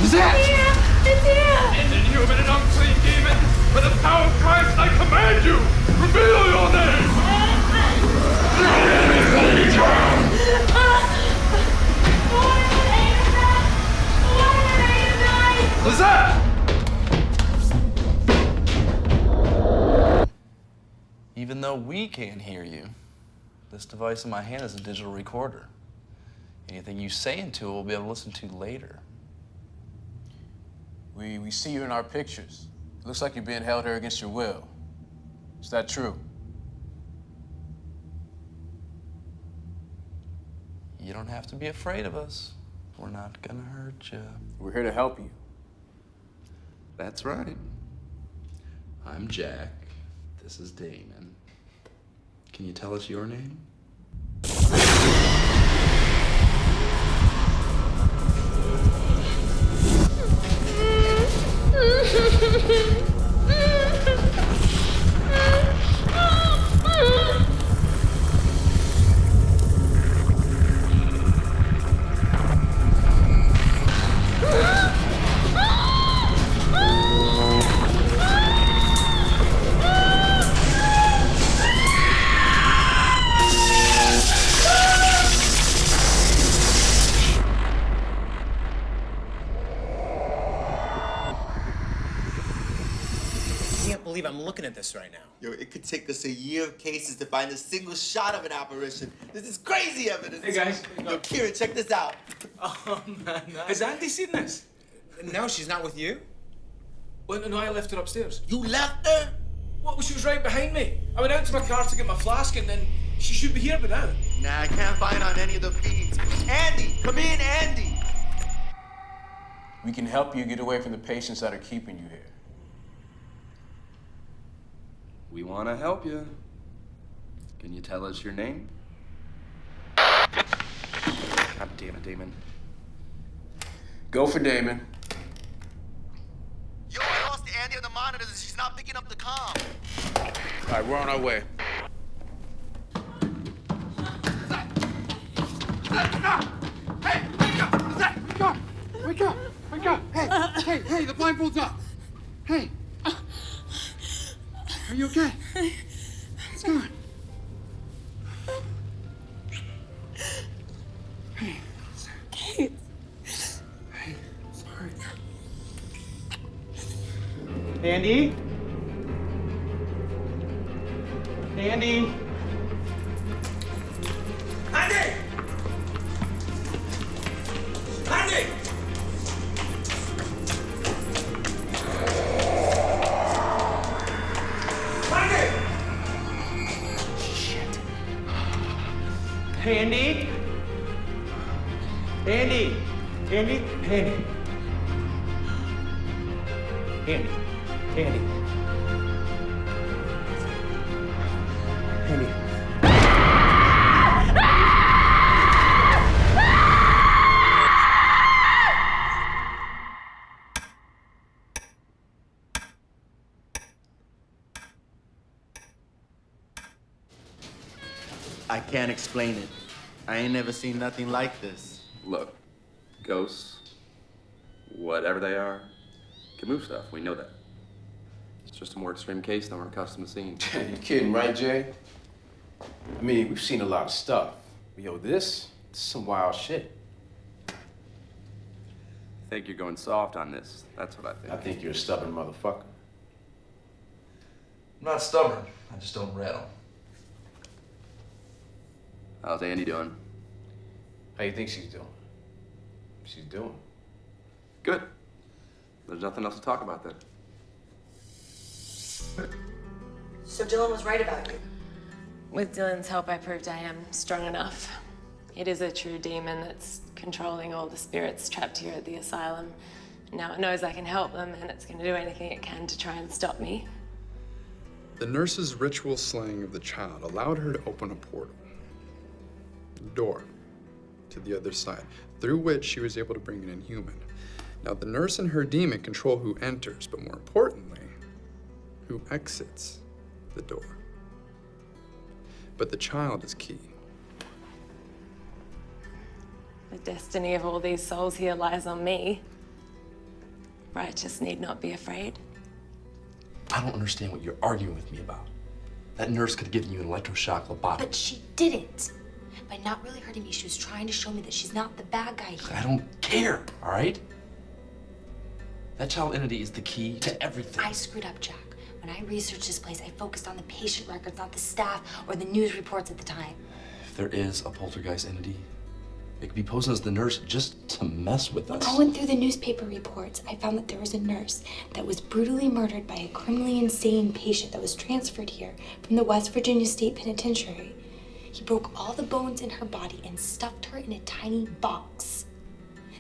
Lizette!
It's here!
Inhuman and unclean demon, by the power of Christ, I command you, reveal your name!
Lizette!
Even though we can't hear you, this device in my hand is a digital recorder. Anything you say into it, we'll be able to listen to later.
We see you in our pictures. It looks like you're being held here against your will. Is that true?
You don't have to be afraid of us. We're not gonna hurt you.
We're here to help you.
That's right. I'm Jack. This is Damon. Can you tell us your name?
I'm looking at this right now.
Yo, it could take us a year of cases to find a single shot of an apparition. This is crazy evidence.
Hey, guys.
Yo, Kieran, check this out.
Oh, man.
Has Andy seen this?
No, she's not with you.
Well, no, I left her upstairs.
You left her?
What? Well, she was right behind me. I went out to my car to get my flask, and then she should be here by now.
Nah, I can't find on any of the feeds. Andy, come in, Andy.
We can help you get away from the patients that are keeping you here.
We want to help you. Can you tell us your name? God damn it, Damon.
Go for Damon.
Yo, I lost Andy on the monitors and she's not picking up the comm.
All right, we're on our way.
Hey, wake up! Zach, wake up! Wake up! Wake up! Hey, the blindfold's up! Hey! Are you okay? What's going on? Hey.
Kate.
Hey, sorry.
Andy? Andy?
Andy! Andy!
Andy? Andy? Andy? Andy? Andy? Andy? Andy?
I can't explain it. I ain't never seen nothing like this.
Look, ghosts, whatever they are, can move stuff. We know that. It's just a more extreme case than we're accustomed to seeing.
You kidding, right, Jay? I mean, we've seen a lot of stuff. But yo, this is some wild shit.
I think you're going soft on this. That's what I think.
I think you're a stubborn motherfucker.
I'm not stubborn. I just don't rattle. How's Andy doing?
How you think she's doing? She's doing.
Good. There's nothing else to talk about then.
So Dylan was right about you.
With Dylan's help, I proved I am strong enough. It is a true demon that's controlling all the spirits trapped here at the asylum. Now it knows I can help them, and it's going to do anything it can to try and stop me.
The nurse's ritual slaying of the child allowed her to open a portal. Door to the other side, through which she was able to bring in a human. Now, the nurse and her demon control who enters, but more importantly, who exits the door. But the child is key.
The destiny of all these souls here lies on me. Righteous need not be afraid.
I don't understand what you're arguing with me about. That nurse could have given you an electroshock lobotomy.
But she didn't. By not really hurting me, she was trying to show me that she's not the bad guy here.
I don't care, all right? That child entity is the key to everything.
I screwed up, Jack. When I researched this place, I focused on the patient records, not the staff or the news reports at the time.
If there is a poltergeist entity, it could be posing as the nurse just to mess with us.
When I went through the newspaper reports, I found that there was a nurse that was brutally murdered by a criminally insane patient that was transferred here from the West Virginia State Penitentiary. He broke all the bones in her body and stuffed her in a tiny box.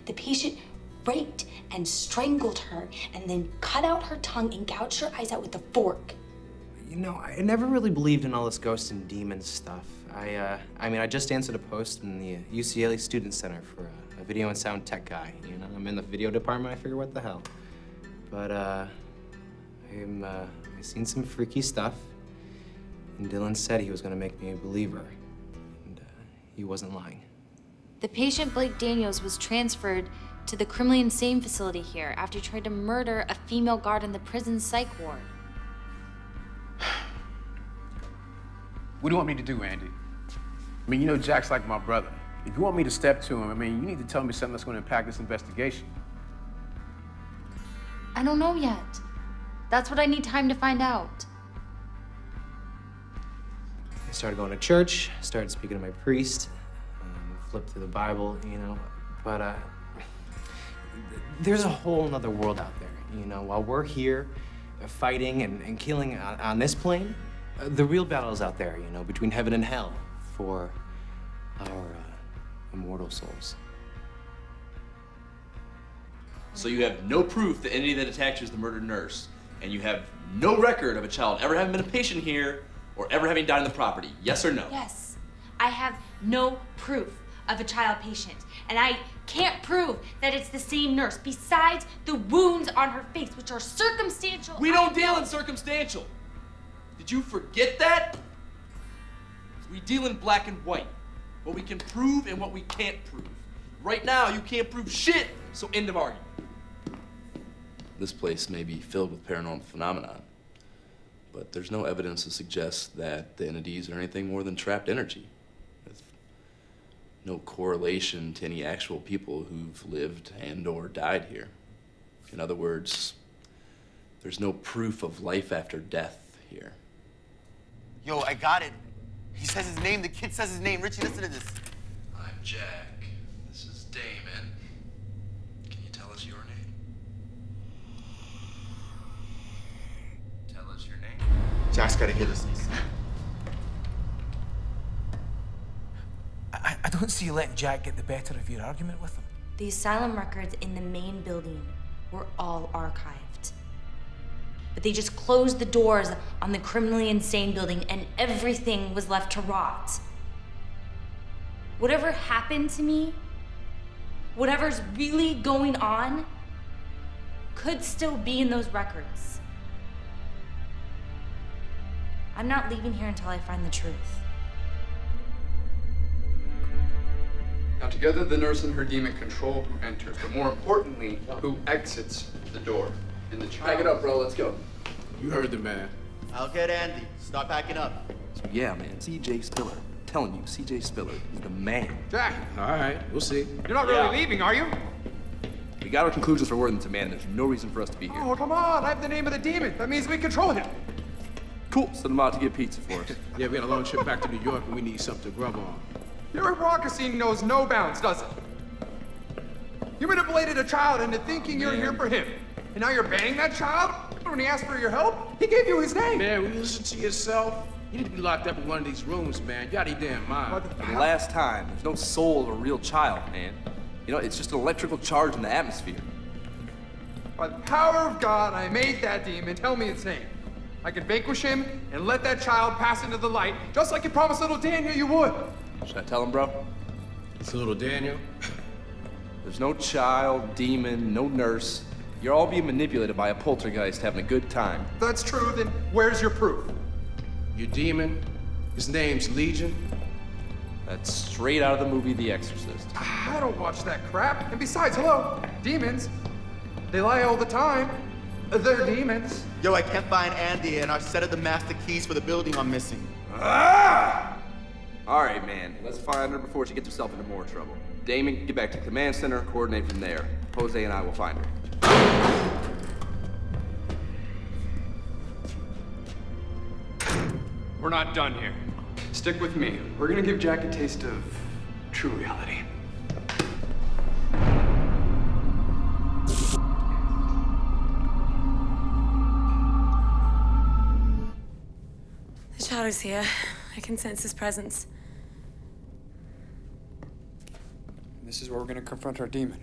The patient raped and strangled her and then cut out her tongue and gouged her eyes out with a fork.
You know, I never really believed in all this ghosts and demons stuff. I just answered a post in the UCLA Student Center for a video and sound tech guy. You know, I'm in the video department. I figure, what the hell? But I've seen some freaky stuff, and Dylan said he was gonna make me a believer, and he wasn't lying.
The patient, Blake Daniels, was transferred to the criminally insane facility here after he tried to murder a female guard in the prison psych ward.
What do you want me to do, Andy? I mean, you know Jack's like my brother. If you want me to step to him, I mean, you need to tell me something that's going to impact this investigation.
I don't know yet. That's what I need time to find out.
I started going to church, started speaking to my priest, flipped through the Bible, you know, but there's a whole other world out there, You know, while we're here fighting and killing on this plane, the real battle's out there, you know, between heaven and hell for our immortal souls.
So you have no proof that any that attacked you is the murdered nurse, and you have no record of a child ever having been a patient here or ever having died on the property. Yes or no?
Yes, I have no proof of a child patient, and I can't prove that it's the same nurse, besides the wounds on her face, which are circumstantial.
We don't deal in circumstantial. Did you forget that? We deal in black and white. What we can prove and what we can't prove. Right now, you can't prove shit, so end of argument. This place may be filled with paranormal phenomenon, but there's no evidence to suggest that the entities are anything more than trapped energy, with no correlation to any actual people who've lived and or died here. In other words, there's no proof of life after death here.
Yo, I got it. He says his name, the kid says his name. Richie, listen to this.
I'm Jack. This is Damon. Can you tell us your name? Tell us your name.
Jack's gotta hear this.
I don't see you letting Jack get the better of your argument with him.
The asylum records in the main building were all archived. But they just closed the doors on the criminally insane building and everything was left to rot. Whatever happened to me, whatever's really going on, could still be in those records. I'm not leaving here until I find the truth.
Now together the nurse and her demon control who enters, but more importantly, who exits the door. And the child...
Pack it up, bro. Let's go.
You heard the man.
I'll get Andy. Start packing up.
So yeah, man. C.J. Spiller. I'm telling you, C.J. Spiller is the man.
Jack!
All right, we'll see.
You're not really leaving, are you?
We got our conclusions for Worthington, man. There's no reason for us to be here.
Oh, come on. I have the name of the demon. That means we control him.
Cool. Send him out to get pizza for us.
Yeah, we got a long trip back to New York and we need something to grub on.
Your hypocrisy knows no bounds, does it? You manipulated a child into thinking you're here for him. And now you're banning that child? When he asked for your help, he gave you his name.
Man, will you listen to yourself? You need to be locked up in one of these rooms, man. You out of your damn mind.
For the last time, there's no soul of a real child, man. You know, it's just an electrical charge in the atmosphere.
By the power of God, I made that demon. Tell me its name. I can vanquish him and let that child pass into the light, just like you promised little Daniel you would.
Should I tell him, bro?
It's little Daniel.
There's no child, demon, no nurse. You're all being manipulated by a poltergeist having a good time.
If that's true, then where's your proof?
Your demon, his name's Legion.
That's straight out of the movie The Exorcist.
I don't watch that crap. And besides, hello, demons. They lie all the time. They're demons.
Yo, I can't find Andy, and our set of the master keys for the building are missing.
Ah! All right, man. Let's find her before she gets herself into more trouble. Damon, get back to the command center, coordinate from there. Jose and I will find her.
We're not done here. Stick with me. We're gonna give Jack a taste of true reality.
The child is here. I can sense his presence.
This is where we're gonna confront our demon.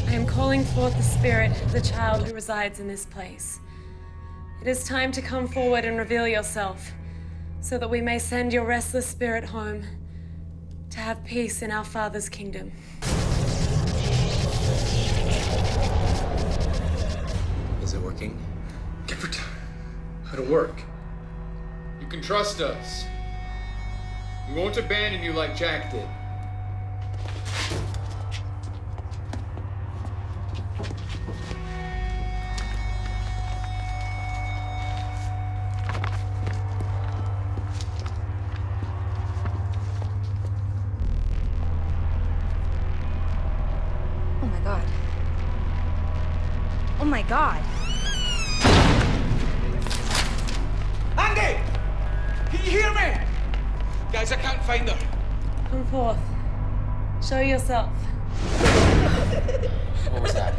I am calling forth the spirit of the child who resides in this place. It is time to come forward and reveal yourself, so that we may send your restless spirit home to have peace in our Father's kingdom.
Is it working?
Gifford, it'll work. You can trust us. We won't abandon you like Jack did.
Oh my God.
Oh my god.
Andy! Can you hear me? Guys, I can't find her.
Come forth. Show yourself.
What was that?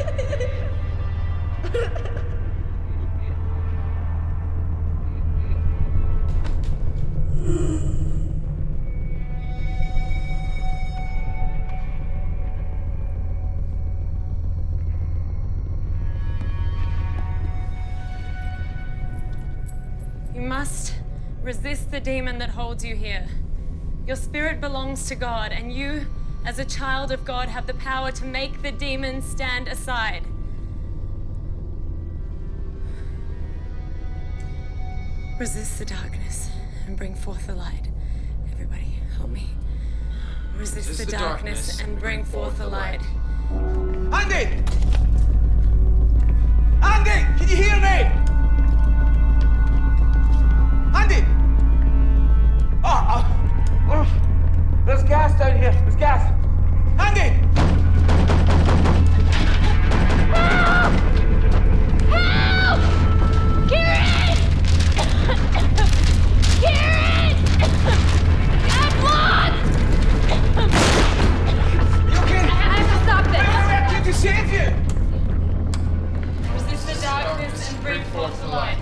You must resist the demon that holds you here. Your spirit belongs to God, and you, as a child of God, have the power to make the demon stand aside. Resist the darkness and bring forth the light. Everybody, help me. Resist the darkness and bring forth the light.
Andy! Andy! Can you hear me? Andy! There's gas down here. There's gas. Andy!
Help! Help! Kieran! Kieran! I'm lost!
You okay?
I have to stop this.
I have to save you.
Resist the darkness and bring forth the light.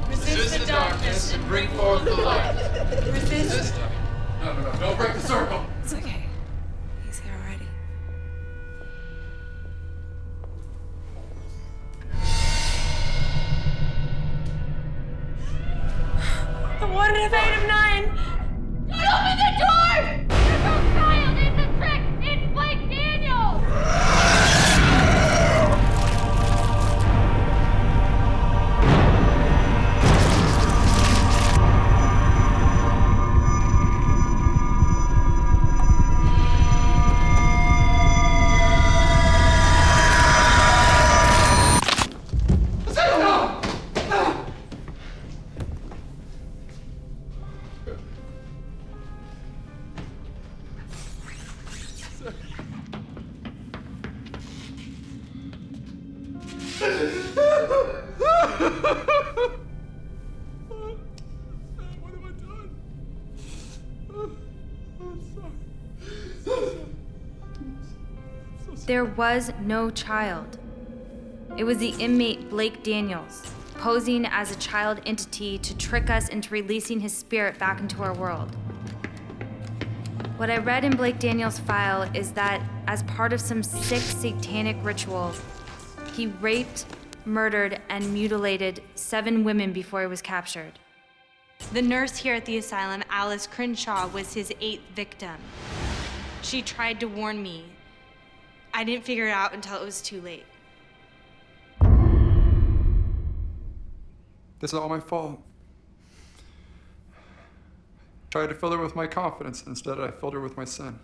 Resist the darkness and bring forth the light.
Resist.
No. Don't break the circle.
It's okay. He's here already. I wanted a fate of 9.
Don't open the door! There's no child! It's a trick! It's Blake Daniels!
There was no child. It was the inmate Blake Daniels, posing as a child entity to trick us into releasing his spirit back into our world. What I read in Blake Daniels' file is that as part of some sick satanic ritual, he raped, murdered, and mutilated 7 women before he was captured.
The nurse here at the asylum, Alice Crenshaw, was his 8th victim. She tried to warn me. I didn't figure it out until it was too late.
This is all my fault. Tried to fill her with my confidence. Instead, I filled her with my sin.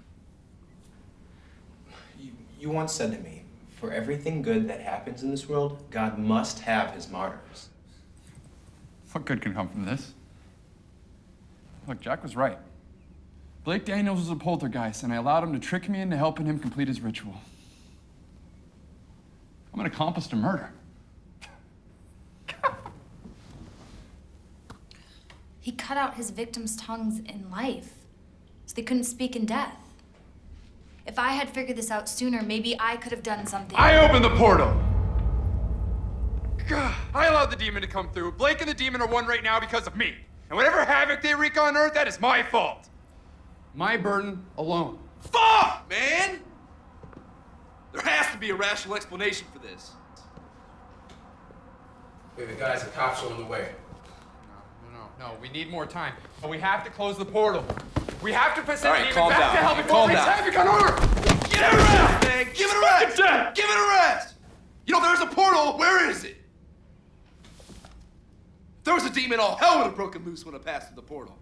You once said to me, for everything good that happens in this world, God must have his martyrs.
What good can come from this? Look, Jack was right. Blake Daniels was a poltergeist, and I allowed him to trick me into helping him complete his ritual. I'm an accomplice to murder.
He cut out his victims' tongues in life, so they couldn't speak in death. If I had figured this out sooner, maybe I could have done something.
I opened the portal! God, I allowed the demon to come through. Blake and the demon are one right now because of me. And whatever havoc they wreak on Earth, that is my fault. My burden alone.
Fuck, man! There has to be a rational explanation for this.
Wait, guys, the cops are on the way.
No, we need more time. But we have to close the portal. We have to put
All right,
Demon
calm
back
down.
to hell before
Calm
we
down.
havoc on Earth!
Give it a rest, man! Give it a rest! Give it a rest! You know, there's a portal. Where is it? If there was a demon, all hell would have broken loose when I passed through the portal.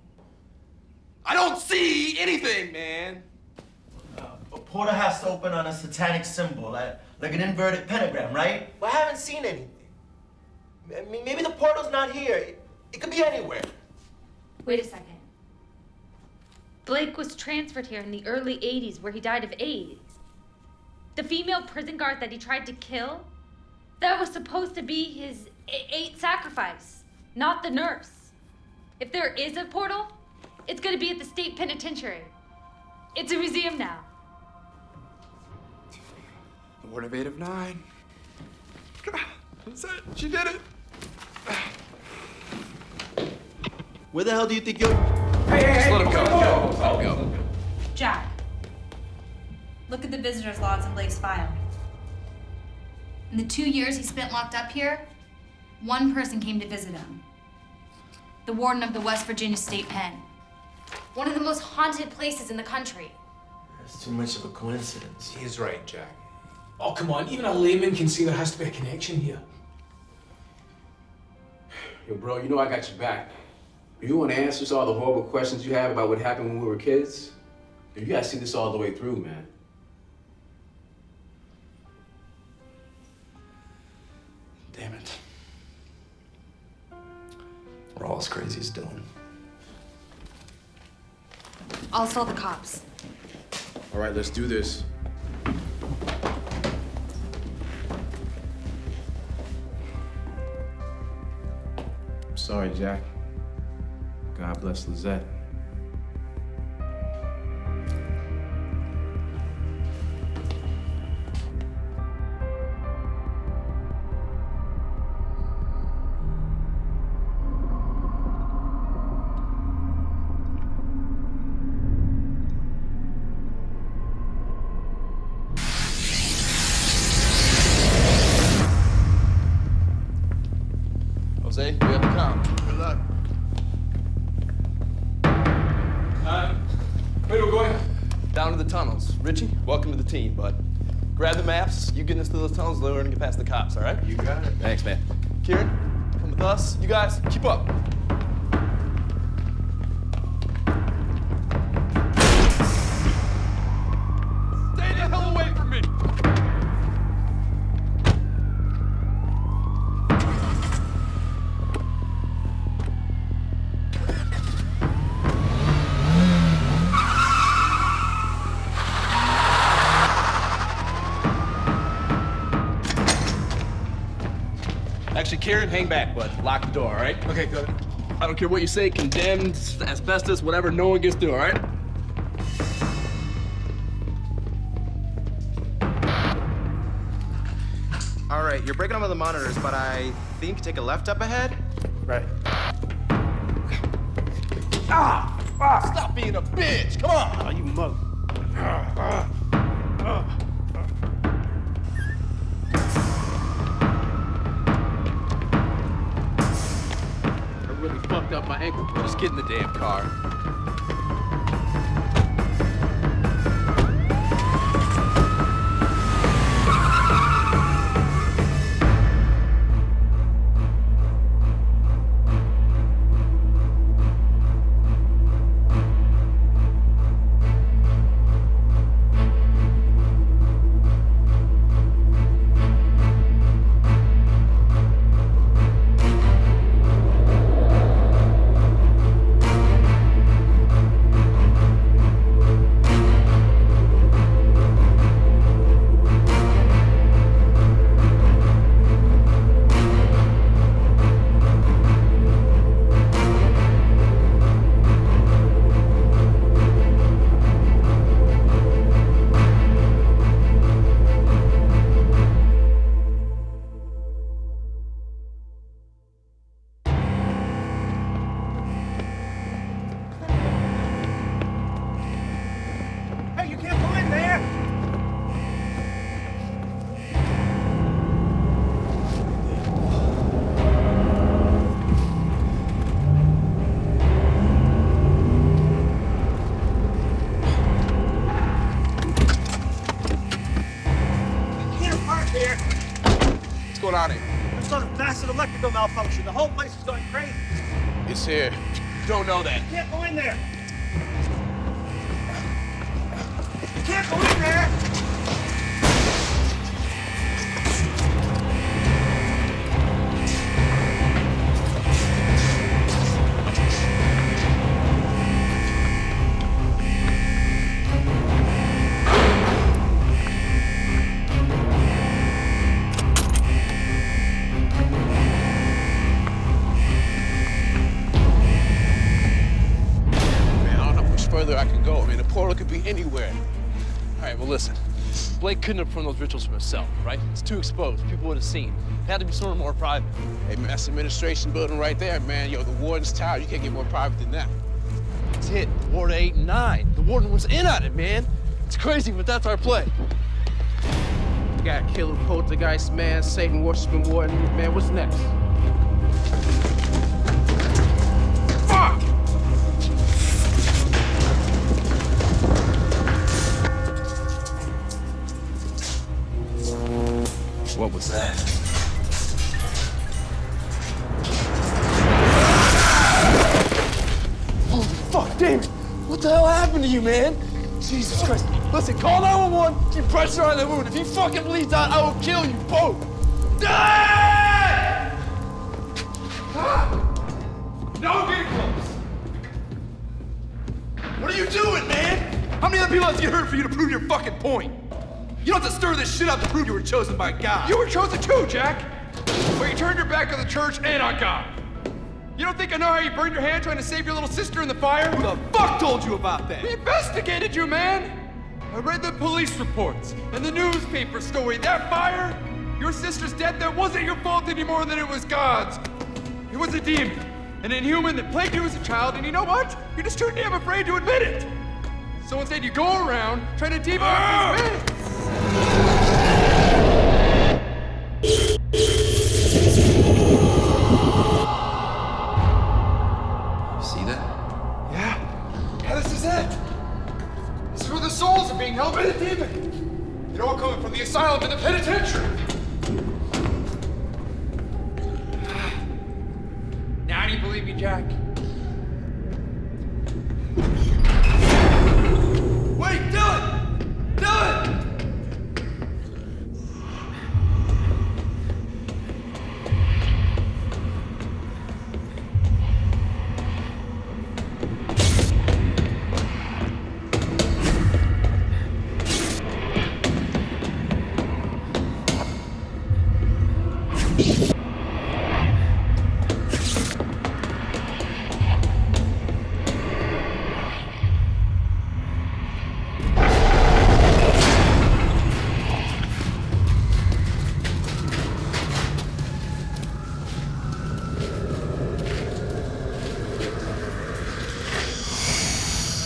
I don't see anything, man.
A portal has to open on a satanic symbol, like an inverted pentagram, right? Well, I haven't seen anything. I mean, maybe the portal's not here. It could be anywhere.
Wait a second. Blake was transferred here in the early 80s where he died of AIDS. The female prison guard that he tried to kill, That was supposed to be his eighth sacrifice, not the nurse. If there is a portal, it's gonna be at the state penitentiary. It's a museum now.
The word of 8 of 9. That's it. She did it.
Where the hell do you think you're...
Just let him go. Let him go.
Jack, look at the visitor's logs in Blake's file. In the 2 years he spent locked up here, one person came to visit him. The warden of the West Virginia State Pen. One of the most haunted places in the country.
That's too much of a coincidence.
He's right, Jack. Oh, come on. Even a layman can see there has to be a connection here.
Yo, bro, you know I got your back. If you want answers to all the horrible questions you have about what happened when we were kids, you gotta see this all the way through, man.
Damn it. We're all as crazy as Dylan.
I'll tell the cops.
All right, let's do this. I'm sorry, Jack. God bless Lizette.
Jose, we have to come. Good luck.
Where are we going?
Down to the tunnels. Richie, welcome to the team, bud. Grab the maps. You get us through those tunnels, then we're gonna get past the cops, all right?
You got it.
Thanks, man. Kieran, come with us. You guys, keep up. Stay the hell away from me! Actually, Kieran, hang back, bud. Lock the door, all right?
Okay, good.
I don't care what you say, condemned, asbestos, whatever, no one gets through, all right?
All right, you're breaking up with the monitors, but I think take a left up ahead.
Right. Ah! Stop being a bitch! Come on!
Oh, you mug.
I really fucked up my ankle. Just get in the damn car.
Hey, you can't go in there! You can't park here!
What's going on here?
There's some massive electrical malfunction. The whole place is going crazy.
It's here. You don't know that.
You can't go in there! You can't go in there!
anywhere. All right, well, listen. Blake couldn't have performed those rituals for himself, right? It's too exposed. People would have seen. It had to be sort of more private.
Hey, man, that's the administration building right there, man. Yo, the warden's tower. You can't get more private than that.
It's hit Ward 8 and 9. The warden was in on it, man. It's crazy, but that's our play.
You got killer poltergeist, man, Satan worshiping warden. Man, what's next? Fuck!
What was that? Holy fuck, David! What the hell happened to you, man? Jesus Christ. Listen, call 911, keep pressure on the wound. If he fucking bleeds out, I will kill you both. Dad!
No, get close.
What are you doing, man?
How many other people have to get hurt for you to prove your fucking point? You don't have to stir this shit up to prove you were chosen by God. You were chosen too, Jack. But you turned your back on the church and on God. You don't think I know how you burned your hand trying to save your little sister in the fire? Who the fuck told you about that? We investigated you, man. I read the police reports and the newspaper story. That fire, your sister's death, that wasn't your fault any more than it was God's. It was a demon, an inhuman that plagued you as a child, and you know what? You're just too damn afraid to admit it. So instead you go around trying to demonize this man.
See that?
Yeah, this is it. This is where the souls are being held by the demon. They're all coming from the asylum to the penitentiary. Now do you believe me, Jack? Wait, Dylan! Dylan!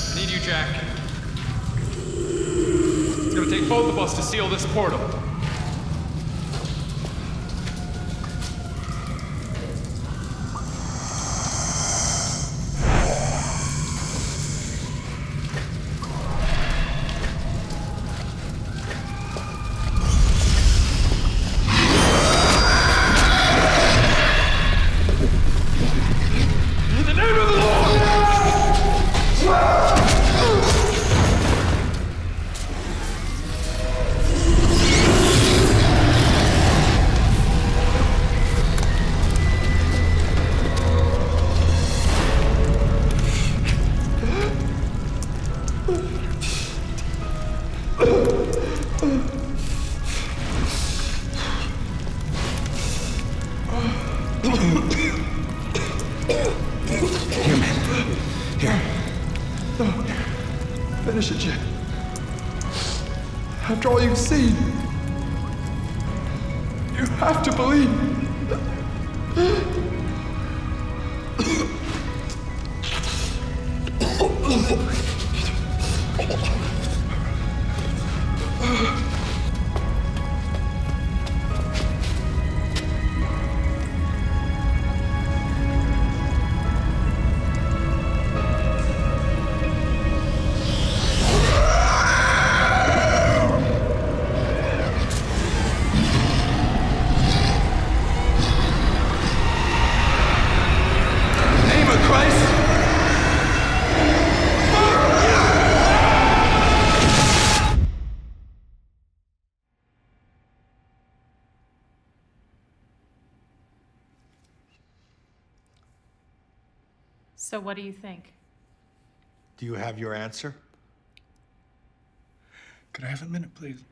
I need you, Jack. It's gonna take both of us to seal this portal. In the name of the Lord! Here, man. Here. No. Finish it, Jack. After all you've seen, you have to believe. Name of Christ.
So what do you think?
Do you have your answer?
Could I have a minute, please?